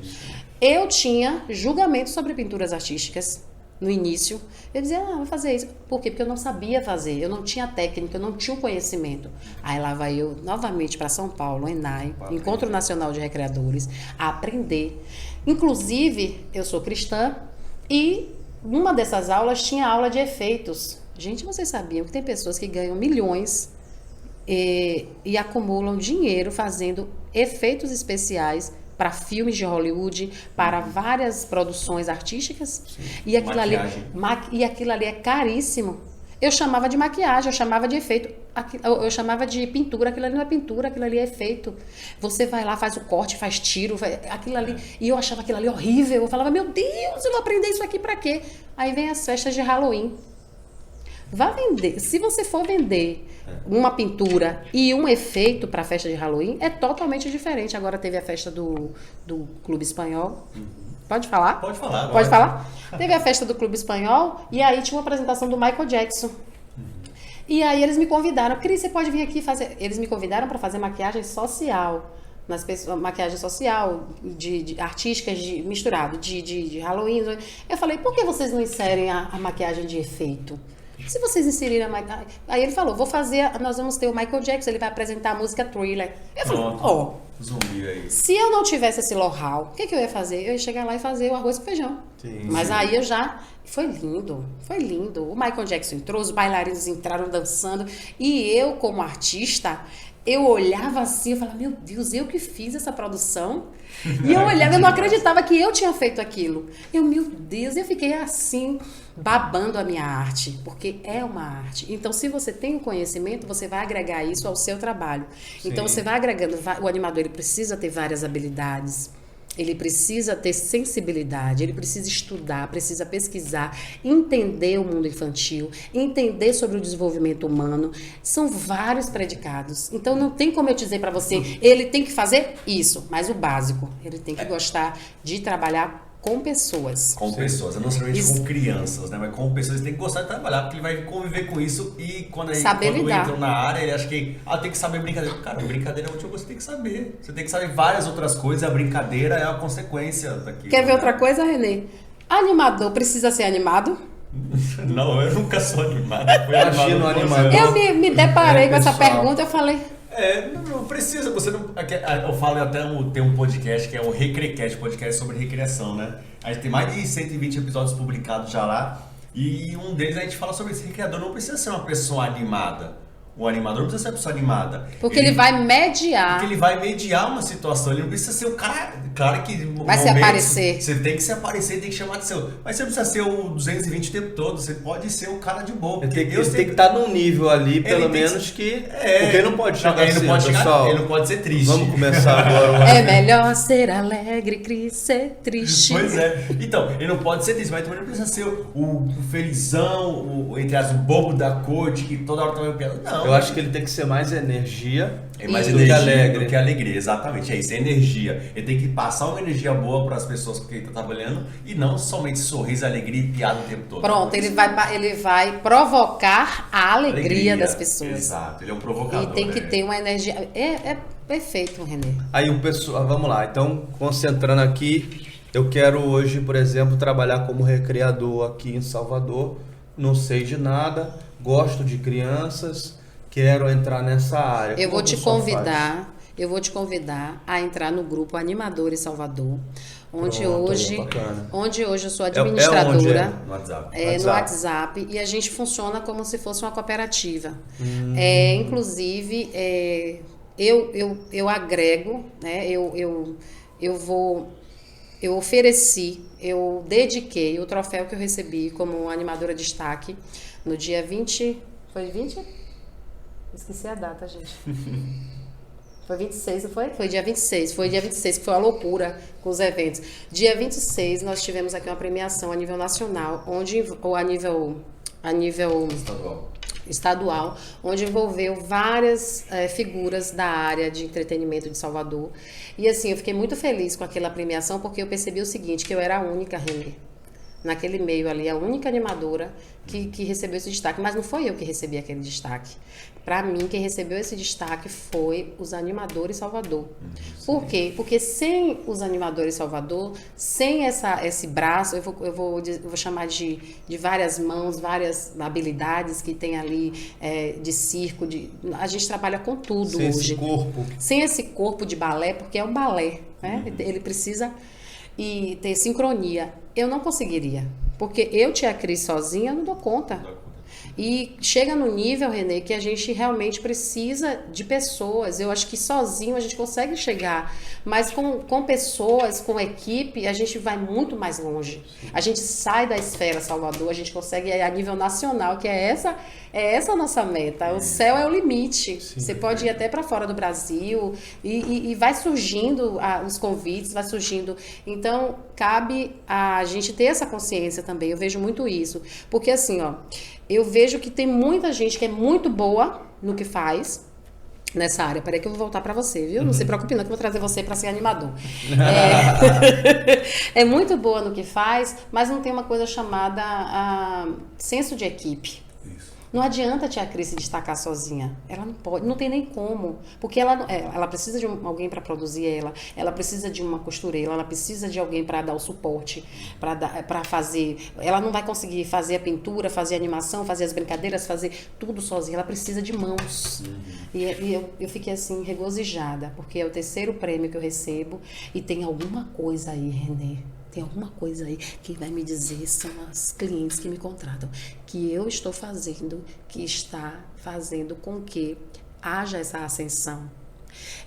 C: Eu tinha julgamento sobre pinturas artísticas no início. Eu dizia, vou fazer isso. Por quê? Porque eu não sabia fazer, eu não tinha técnica, eu não tinha o conhecimento. Aí lá vai eu novamente para São Paulo, ENAI, Encontro Nacional de Recreadores, a aprender. Inclusive, eu sou cristã e numa dessas aulas tinha aula de efeitos. Gente, vocês sabiam que tem pessoas que ganham milhões e acumulam dinheiro fazendo efeitos especiais para filmes de Hollywood, para várias produções artísticas. Sim. E aquilo ali é caríssimo. Eu chamava de maquiagem, eu chamava de efeito, eu chamava de pintura. Aquilo ali não é pintura, aquilo ali é efeito. Você vai lá, faz o corte, faz tiro, aquilo ali. E eu achava aquilo ali horrível. Eu falava, meu Deus, eu vou aprender isso aqui para quê? Aí vem as festas de Halloween. Vá vender. Se você for vender uma pintura e um efeito para a festa de Halloween, é totalmente diferente. Agora teve a festa do Clube Espanhol. Pode falar?
A: Pode falar.
C: Pode falar? Teve a festa do Clube Espanhol e aí tinha uma apresentação do Michael Jackson. E aí eles me convidaram. Cris, você pode vir aqui fazer... Eles me convidaram para fazer maquiagem social. Maquiagem social, de artísticas, misturado, de Halloween. Eu falei, por que vocês não inserem a maquiagem de efeito? Se vocês inserirem a maquiagem... Aí ele falou, nós vamos ter o Michael Jackson, ele vai apresentar a música Thriller. Eu falei,
A: zumbi aí.
C: Se eu não tivesse esse know-how, o que eu ia fazer? Eu ia chegar lá e fazer o arroz com feijão. Sim, mas aí eu já... Foi lindo. O Michael Jackson entrou, os bailarinos entraram dançando. E eu, como artista... Eu olhava assim, eu falava, meu Deus, eu que fiz essa produção. E eu olhava, eu não acreditava que eu tinha feito aquilo. Meu Deus, eu fiquei assim, babando a minha arte, porque é uma arte. Então, se você tem o conhecimento, você vai agregar isso ao seu trabalho. Sim. Então, você vai agregando, o animador ele precisa ter várias habilidades. Ele precisa ter sensibilidade, ele precisa estudar, precisa pesquisar, entender o mundo infantil, entender sobre o desenvolvimento humano. São vários predicados. Então não tem como eu dizer para você, ele tem que fazer isso, mas o básico, ele tem que gostar de trabalhar com pessoas.
A: Com pessoas, não somente com crianças, né? Mas com pessoas, ele tem que gostar de trabalhar, porque ele vai conviver com isso e quando entra na área, ele acha que tem que saber brincadeira. Cara, brincadeira é útil, você tem que saber. Você tem que saber várias outras coisas, a brincadeira é a consequência daquilo.
C: Quer ver outra coisa, Renê? Animador precisa ser animado?
A: Não, eu nunca sou animado.
C: Eu me deparei com essa pergunta, eu falei...
A: Não precisa, você não... Eu falo até, tem um podcast que é o Recrecast, podcast sobre recreação, né? A gente tem mais de 120 episódios publicados já lá. E um deles a gente fala sobre esse recreador não precisa ser uma pessoa animada. O animador não precisa ser uma pessoa animada.
C: Porque ele vai mediar.
A: Porque ele vai mediar uma situação. Ele não precisa ser o cara. Claro que.
C: Vai se aparecer.
A: Você tem que se aparecer, tem que chamar de seu. Mas você não precisa ser o 220 o tempo todo. Você pode ser o cara de boa.
B: Ele tem que estar num nível ali, pelo menos que. Porque ele não pode chegar
A: ele não pode chegar,
B: pessoal.
A: Ele não pode ser triste.
B: Vamos começar agora.
C: É melhor ser alegre que ser triste.
A: Pois é. Então, ele não pode ser triste, mas também não precisa ser o felizão, entre as o bobo da corte, que toda hora tá meio piada. Não.
B: Eu acho que ele tem que ser mais energia.
A: É mais
B: do
A: energia
B: que alegre.
A: do que alegria, exatamente. É isso, é energia. Ele tem que passar uma energia boa para as pessoas com quem ele está trabalhando e não somente sorriso, alegria e piada o tempo todo.
C: Pronto, ele vai provocar a alegria das pessoas.
A: Exato, ele é um provocador.
C: E tem que ter uma energia. É perfeito, Renê.
B: Aí o pessoal, vamos lá, então concentrando aqui, eu quero hoje, por exemplo, trabalhar como recreador aqui em Salvador. Não sei de nada, gosto de crianças, quero entrar nessa área.
C: Eu vou te convidar a entrar no grupo Animadores Salvador, onde hoje eu sou administradora.
A: No WhatsApp.
C: No WhatsApp, e a gente funciona como se fosse uma cooperativa. Inclusive, eu agrego, né? Eu ofereci, eu dediquei o troféu que eu recebi como animadora de destaque no dia 20. Foi 20? Esqueci a data, gente. Foi 26, não foi? Foi dia 26. Foi dia 26, que foi uma loucura com os eventos. Dia 26, nós tivemos aqui uma premiação a nível nacional, ou a nível estadual, onde envolveu várias figuras da área de entretenimento de Salvador. E assim, eu fiquei muito feliz com aquela premiação, porque eu percebi o seguinte, que eu era a única, Renê, naquele meio ali, a única animadora que recebeu esse destaque. Mas não foi eu que recebi aquele destaque. Para mim, quem recebeu esse destaque foi os Animadores Salvador. Por quê? Porque sem os Animadores Salvador, sem esse braço, eu vou chamar de várias mãos, várias habilidades que tem ali de circo, a gente trabalha com tudo
B: sem
C: hoje.
B: Esse corpo.
C: Sem esse corpo de balé, porque é um balé, né? Ele precisa ter sincronia. Eu não conseguiria, porque eu, tia Cris, sozinha, eu não dou conta. E chega no nível, Renê, que a gente realmente precisa de pessoas. Eu acho que sozinho a gente consegue chegar, mas com pessoas, com equipe, a gente vai muito mais longe. A gente sai da esfera Salvador, a gente consegue ir a nível nacional, que é essa a nossa meta. O céu é o limite. Sim. Você pode ir até para fora do Brasil e vai surgindo os convites, vai surgindo. Então, cabe a gente ter essa consciência também. Eu vejo muito isso. Porque assim, eu vejo que tem muita gente que é muito boa no que faz nessa área. Peraí que eu vou voltar para você, viu? Não se preocupe não, que eu vou trazer você para ser animador. É muito boa no que faz, mas não tem uma coisa chamada senso de equipe. Isso. Não adianta a tia Cris se destacar sozinha. Ela não pode, não tem nem como. Porque ela precisa de alguém para produzir ela precisa de uma costureira, ela precisa de alguém para dar o suporte, para fazer. Ela não vai conseguir fazer a pintura, fazer a animação, fazer as brincadeiras, fazer tudo sozinha. Ela precisa de mãos. E eu fiquei assim, regozijada, porque é o 3º prêmio que eu recebo e tem alguma coisa aí, Renê. Tem alguma coisa aí que vai me dizer, são as clientes que me contratam, que eu estou fazendo, que está fazendo com que haja essa ascensão.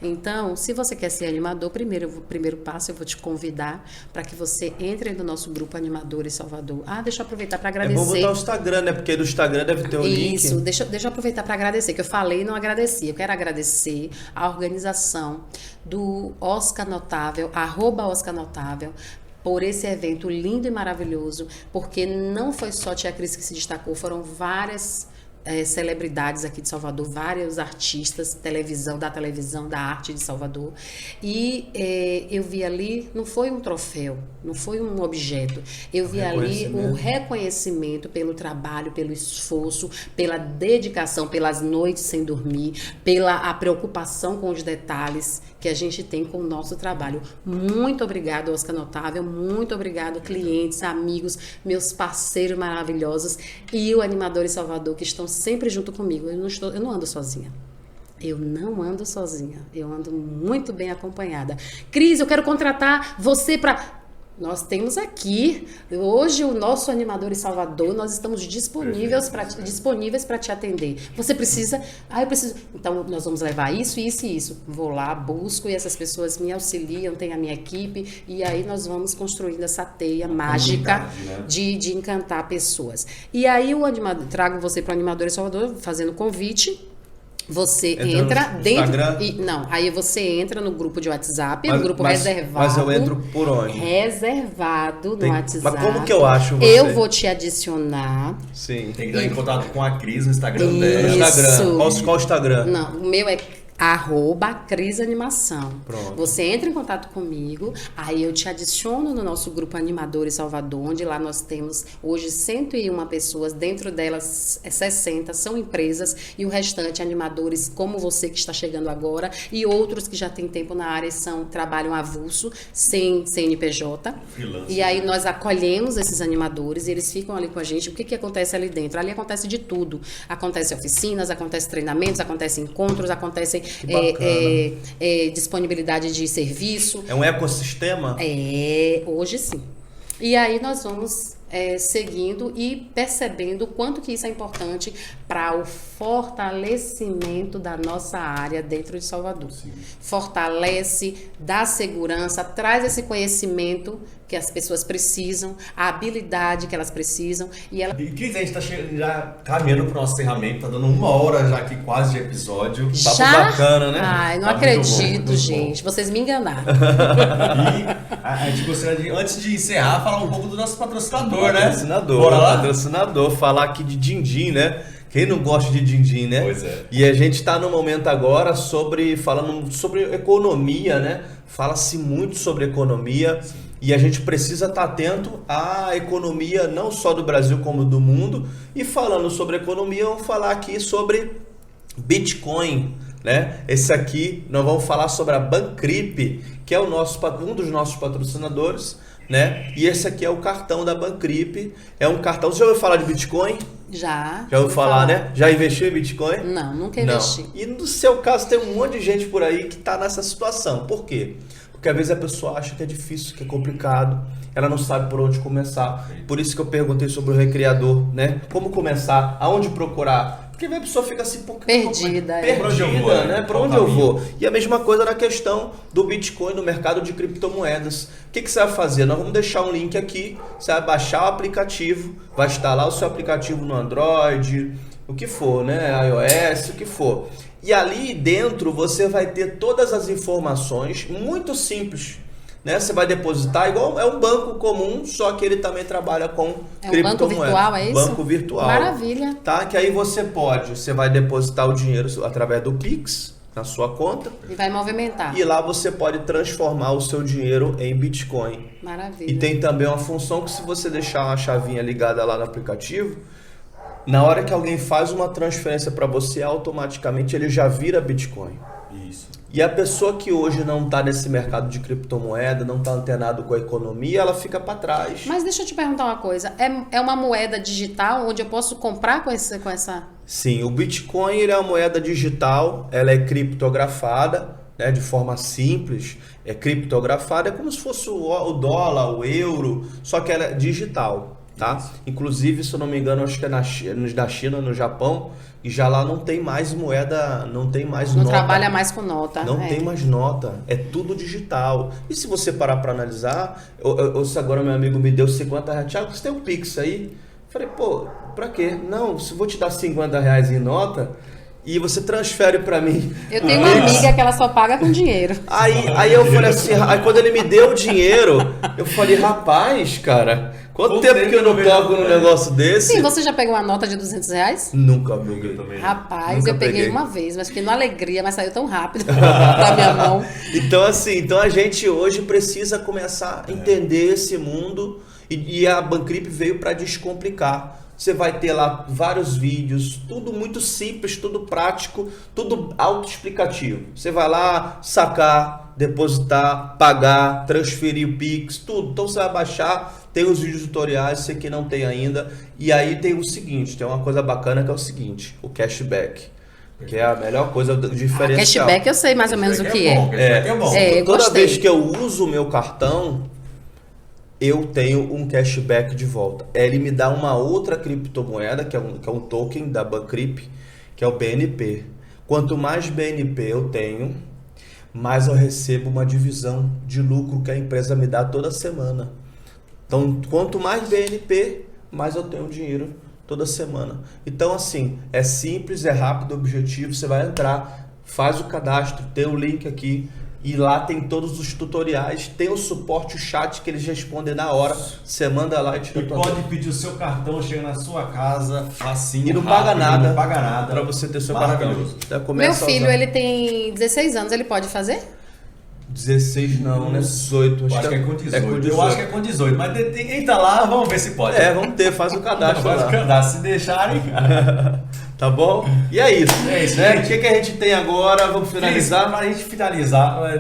C: Então, se você quer ser animador, primeiro passo, eu vou te convidar para que você entre no nosso grupo Animadores Salvador. Deixa eu aproveitar para agradecer.
B: Vou botar o Instagram, né? Porque no Instagram deve ter o link.
C: Isso, deixa eu aproveitar para agradecer, que eu falei e não agradeci. Eu quero agradecer a organização do Oscar Notável, @OscarNotável, por esse evento lindo e maravilhoso, porque não foi só tia Cris que se destacou, foram várias celebridades aqui de Salvador, vários artistas da televisão, da arte de Salvador, e eu vi ali, não foi um troféu, não foi um objeto, eu vi ali um reconhecimento pelo trabalho, pelo esforço, pela dedicação, pelas noites sem dormir, pela preocupação com os detalhes que a gente tem com o nosso trabalho. Muito obrigado, Oscar Notável, muito obrigado, clientes, amigos, meus parceiros maravilhosos e o Animadores Salvador, que estão sempre junto comigo. Eu não ando sozinha. Eu não ando sozinha. Eu ando muito bem acompanhada. Cris, eu quero contratar você para... Nós temos aqui, hoje o nosso animador em Salvador, nós estamos disponíveis para te atender. Você precisa, eu preciso, então nós vamos levar isso, isso e isso. Vou lá, busco e essas pessoas me auxiliam, tem a minha equipe e aí nós vamos construindo essa teia mágica, né? de encantar pessoas. E aí trago você para o animador em Salvador, fazendo convite. Você entra dentro. Aí você entra no grupo de WhatsApp, no grupo reservado.
B: Mas eu entro por onde?
C: Reservado no WhatsApp.
B: Mas como que eu acho você?
C: Eu vou te adicionar.
B: Sim.
A: Tem que estar em contato com a Cris no Instagram dela.
B: Instagram. Qual o Instagram?
C: Não, o meu é @Cris Animação.
B: Pronto.
C: Você entra em contato comigo, aí eu te adiciono no nosso grupo Animadores Salvador, onde lá nós temos hoje 101 pessoas, dentro delas 60 são empresas e o restante animadores como você que está chegando agora e outros que já têm tempo na área trabalham avulso, sem CNPJ.
A: Freelance.
C: E aí nós acolhemos esses animadores e eles ficam ali com a gente. O que acontece ali dentro? Ali acontece de tudo. Acontece oficinas, acontece treinamentos, acontece encontros, acontece disponibilidade de serviço.
B: É um ecossistema?
C: Hoje sim. E aí nós vamos seguindo e percebendo o quanto que isso é importante para o fortalecimento da nossa área dentro de Salvador. Sim. Fortalece, dá segurança, traz esse conhecimento que as pessoas precisam, a habilidade que elas precisam. E
A: Cris, a gente está já caminhando para o nosso encerramento, tá dando 1 hora já aqui quase de episódio.
B: Papo bacana, né?
C: Ai, não acredito, gente. Vocês me enganaram.
A: E a gente gostaria de, antes de encerrar, falar um pouco do nosso patrocinador, né?
B: Bora lá? Patrocinador, falar aqui de din-din, né? Quem não gosta de din-din, né?
A: Pois é.
B: E a gente está no momento agora falando sobre economia, né? Fala-se muito sobre economia. Sim. E a gente precisa estar atento à economia não só do Brasil como do mundo. E falando sobre economia, vamos falar aqui sobre Bitcoin, né? Esse aqui, nós vamos falar sobre a Bancrip, que é um dos nossos patrocinadores, né? E esse aqui é o cartão da Bancrip. É um cartão... Você já ouviu falar de Bitcoin?
C: Já
B: ouviu falar, né? Já investiu em Bitcoin?
C: Não, nunca investi.
B: E no seu caso tem um monte de gente por aí que está nessa situação. Por quê? Porque às vezes a pessoa acha que é difícil, que é complicado, ela não sabe por onde começar. Por isso que eu perguntei sobre o Recreador, né? Como começar, aonde procurar. Porque a pessoa fica assim,
C: perdida,
B: né? Por onde eu vou? E a mesma coisa na questão do Bitcoin, no mercado de criptomoedas. O que você vai fazer? Nós vamos deixar um link aqui, você vai baixar o aplicativo, vai instalar o seu aplicativo no Android, o que for, né? iOS, o que for. E ali dentro você vai ter todas as informações, muito simples, né? Você vai depositar igual é um banco comum, só que ele também trabalha com criptomoedas.
C: Banco virtual, é isso?
B: Banco virtual.
C: Maravilha.
B: Tá? Que aí você vai depositar o dinheiro através do Pix na sua conta.
C: E vai movimentar.
B: E lá você pode transformar o seu dinheiro em Bitcoin.
C: Maravilha.
B: E tem também uma função que se você deixar uma chavinha ligada lá no aplicativo, na hora que alguém faz uma transferência para você, automaticamente ele já vira Bitcoin.
A: Isso.
B: E a pessoa que hoje não está nesse mercado de criptomoeda, não está antenado com a economia, ela fica para trás.
C: Mas deixa eu te perguntar uma coisa. É uma moeda digital onde eu posso comprar com essa...
B: Sim, o Bitcoin ele é uma moeda digital, ela é criptografada, né, de forma simples. É criptografada, é como se fosse o dólar, o euro, só que ela é digital. Tá? Inclusive, se eu não me engano, acho que é na China, no Japão, e já lá não tem mais moeda, não tem mais nota.
C: Não trabalha mais com nota.
B: Não tem mais nota, é tudo digital. E se você parar para analisar, se agora meu amigo me deu 50 reais, Thiago, você tem um Pix aí? Falei, pô, pra quê? Não, se eu vou te dar 50 reais em nota e você transfere para mim.
C: Eu tenho uma amiga que ela só paga com dinheiro.
B: Aí eu falei assim, aí quando ele me deu o dinheiro, eu falei, rapaz, cara, quanto tempo que eu não toco num negócio desse?
C: Sim, você já pegou uma nota de 200 reais?
B: Nunca peguei
A: também.
C: Rapaz, nunca eu peguei uma vez, mas fiquei numa alegria, mas saiu tão rápido da minha mão.
B: Então a gente hoje precisa começar a entender esse mundo e a Bancrip veio para descomplicar. Você vai ter lá vários vídeos, tudo muito simples, tudo prático, tudo autoexplicativo. Você vai lá sacar, depositar, pagar, transferir o Pix, tudo. Então você vai baixar, tem os vídeos tutoriais, você que não tem ainda. E aí tem o seguinte, tem uma coisa bacana que é o seguinte, o cashback. Que é a melhor coisa do diferencial.
C: Cashback eu sei mais ou menos o que é.
A: É bom.
B: Toda vez que eu uso o meu cartão, eu tenho um cashback de volta. Ele me dá uma outra criptomoeda, que é um token da Bancrypt, que é o BNP. Quanto mais BNP eu tenho, mais eu recebo uma divisão de lucro que a empresa me dá toda semana. Então, quanto mais BNP, mais eu tenho dinheiro toda semana. Então, assim, é simples, é rápido, objetivo. Você vai entrar, faz o cadastro, tem o link aqui. E lá tem todos os tutoriais, tem o suporte, o chat que eles respondem na hora. Você manda lá e tira
A: E pode pedir o seu cartão, chega na sua casa, facinho,
B: e não
A: rápido,
B: paga nada.
A: Não paga nada.
B: Pra você ter seu cartão.
C: Meu filho, ele tem 16 anos, ele pode fazer?
B: 16 não, né? 18.
A: Acho que é com 18. Eu acho que é com 18, mas entra lá, vamos ver se pode.
B: Vamos ter, faz o cadastro
A: faz
B: lá.
A: o cadastro, se deixarem, cara.
B: Tá bom? E é isso.
A: É isso,
B: né?
A: gente.
B: O que a gente tem agora? Vamos finalizar?
A: Para a gente finalizar, a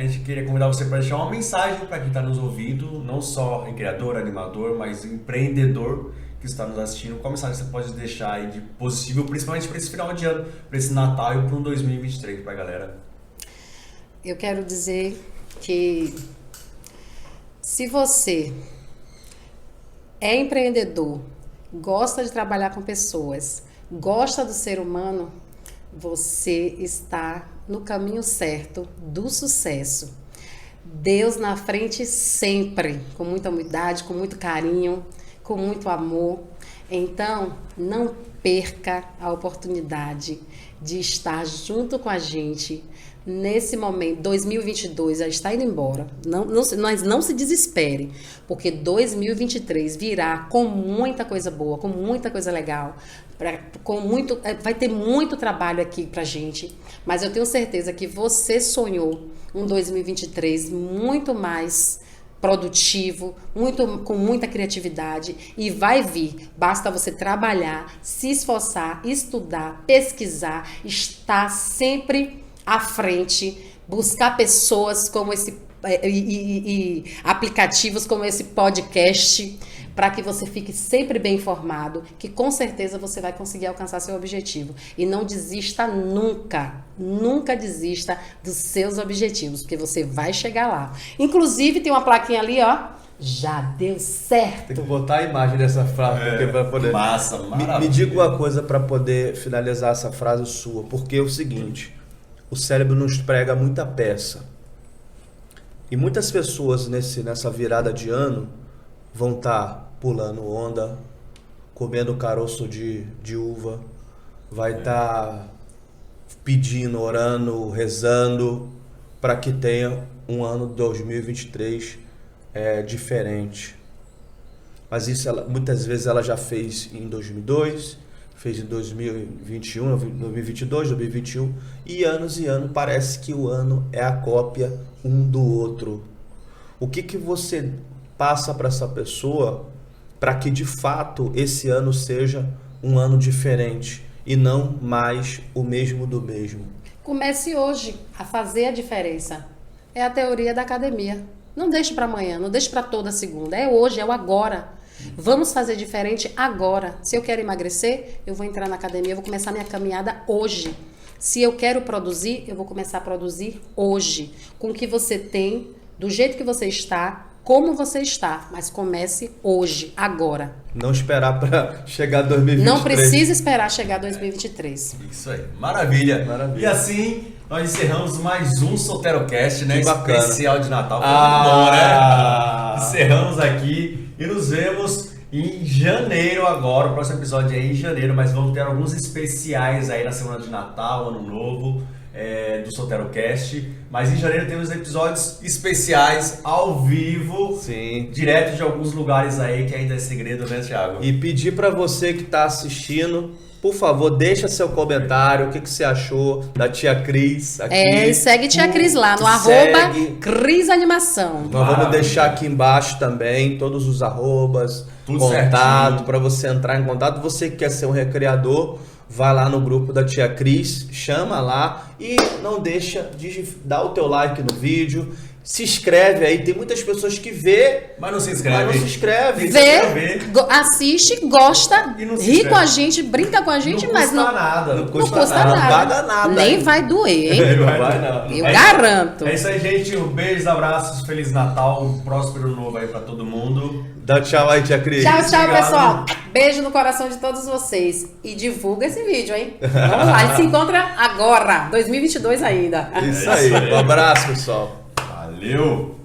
A: gente queria convidar você para deixar uma mensagem para quem está nos ouvindo, não só em criador, animador, mas empreendedor que está nos assistindo. Qual mensagem você pode deixar aí de positivo, principalmente para esse final de ano, para esse Natal e para um 2023 para a galera?
C: Eu quero dizer que se você é empreendedor, gosta de trabalhar com pessoas, gosta do ser humano, você está no caminho certo do sucesso. Deus na frente sempre, com muita humildade, com muito carinho, com muito amor. Então, não perca a oportunidade de estar junto com a gente nesse momento. 2022 já está indo embora. Não se desespere, porque 2023 virá com muita coisa boa, com muita coisa legal, vai ter muito trabalho aqui pra gente, mas eu tenho certeza que você sonhou um 2023 muito mais produtivo, com muita criatividade, e vai vir. Basta você trabalhar, se esforçar, estudar, pesquisar, estar sempre à frente, buscar pessoas como esse e aplicativos como esse podcast, para que você fique sempre bem informado, que com certeza você vai conseguir alcançar seu objetivo. E não desista nunca, nunca desista dos seus objetivos, porque você vai chegar lá. Inclusive tem uma plaquinha ali, ó, já deu certo.
B: Tem que botar a imagem dessa frase, porque pra poder...
A: Massa, maravilha.
B: Me diga uma coisa para poder finalizar essa frase sua, porque é o seguinte: o cérebro nos prega muita peça. E muitas pessoas nessa virada de ano vão estar pulando onda, comendo caroço de uva, vai estar pedindo, orando, rezando para que tenha um ano 2023 diferente. Mas isso muitas vezes ela já fez em 2002, fez em 2021, 2022, 2021 e anos parece que o ano é a cópia um do outro. O que você passa para essa pessoa para que de fato esse ano seja um ano diferente e não mais o mesmo do mesmo?
C: Comece hoje a fazer a diferença. É a teoria da academia. Não deixe para amanhã, não deixe para toda segunda. É hoje, é o agora. Vamos fazer diferente agora. Se eu quero emagrecer, eu vou entrar na academia, eu vou começar minha caminhada hoje. Se eu quero produzir, eu vou começar a produzir hoje. Com o que você tem, do jeito que você está, como você está. Mas comece hoje, agora.
B: Não esperar para chegar 2023.
C: Não precisa esperar chegar 2023.
A: Isso aí, maravilha. E assim, nós encerramos mais um SoteroCast, né? Especial de Natal. Bom, né? Encerramos aqui e nos vemos em janeiro agora. O próximo episódio é em janeiro, mas vamos ter alguns especiais aí na semana de Natal, Ano Novo, do SoteroCast. Mas em janeiro temos episódios especiais ao vivo.
B: Sim.
A: Direto de alguns lugares aí que ainda é segredo, né, Thiago?
B: E pedir para você que está assistindo, por favor, deixa seu comentário, o que você achou da Tia Cris aqui.
C: E segue Tia Cris lá no @CrisAnimação.
B: Nós vamos deixar aqui embaixo também todos os arrobas,
A: tudo
B: contato, para você entrar em contato. Você que quer ser um recreador, vai lá no grupo da Tia Cris, chama lá e não deixa de dar o teu like no vídeo. se inscreve aí. Tem muitas pessoas que vê,
A: Mas não se
B: mas
A: inscreve.
B: não se inscreve.
C: Vê, assiste, gosta,
A: E não se
C: ri
A: inscreve.
C: com a gente, brinca com a gente,
A: Não
C: mas
A: custa
C: não,
A: nada.
B: Não
C: não
B: custa
C: custa
B: nada,
C: nada.
B: não paga nada.
C: Nem vai doer, hein?
B: Não vai não.
C: Eu garanto.
A: É isso aí, gente. Um beijo, abraços, Feliz Natal, um próspero novo aí pra todo mundo.
B: Dá tchau aí, tia Cris.
C: Tchau, tchau,
A: Obrigado.
C: pessoal. Beijo no coração de todos vocês. E divulga esse vídeo, hein? Vamos lá, a gente se encontra agora, 2022 ainda.
B: Isso aí. Um abraço, pessoal.
A: Valeu!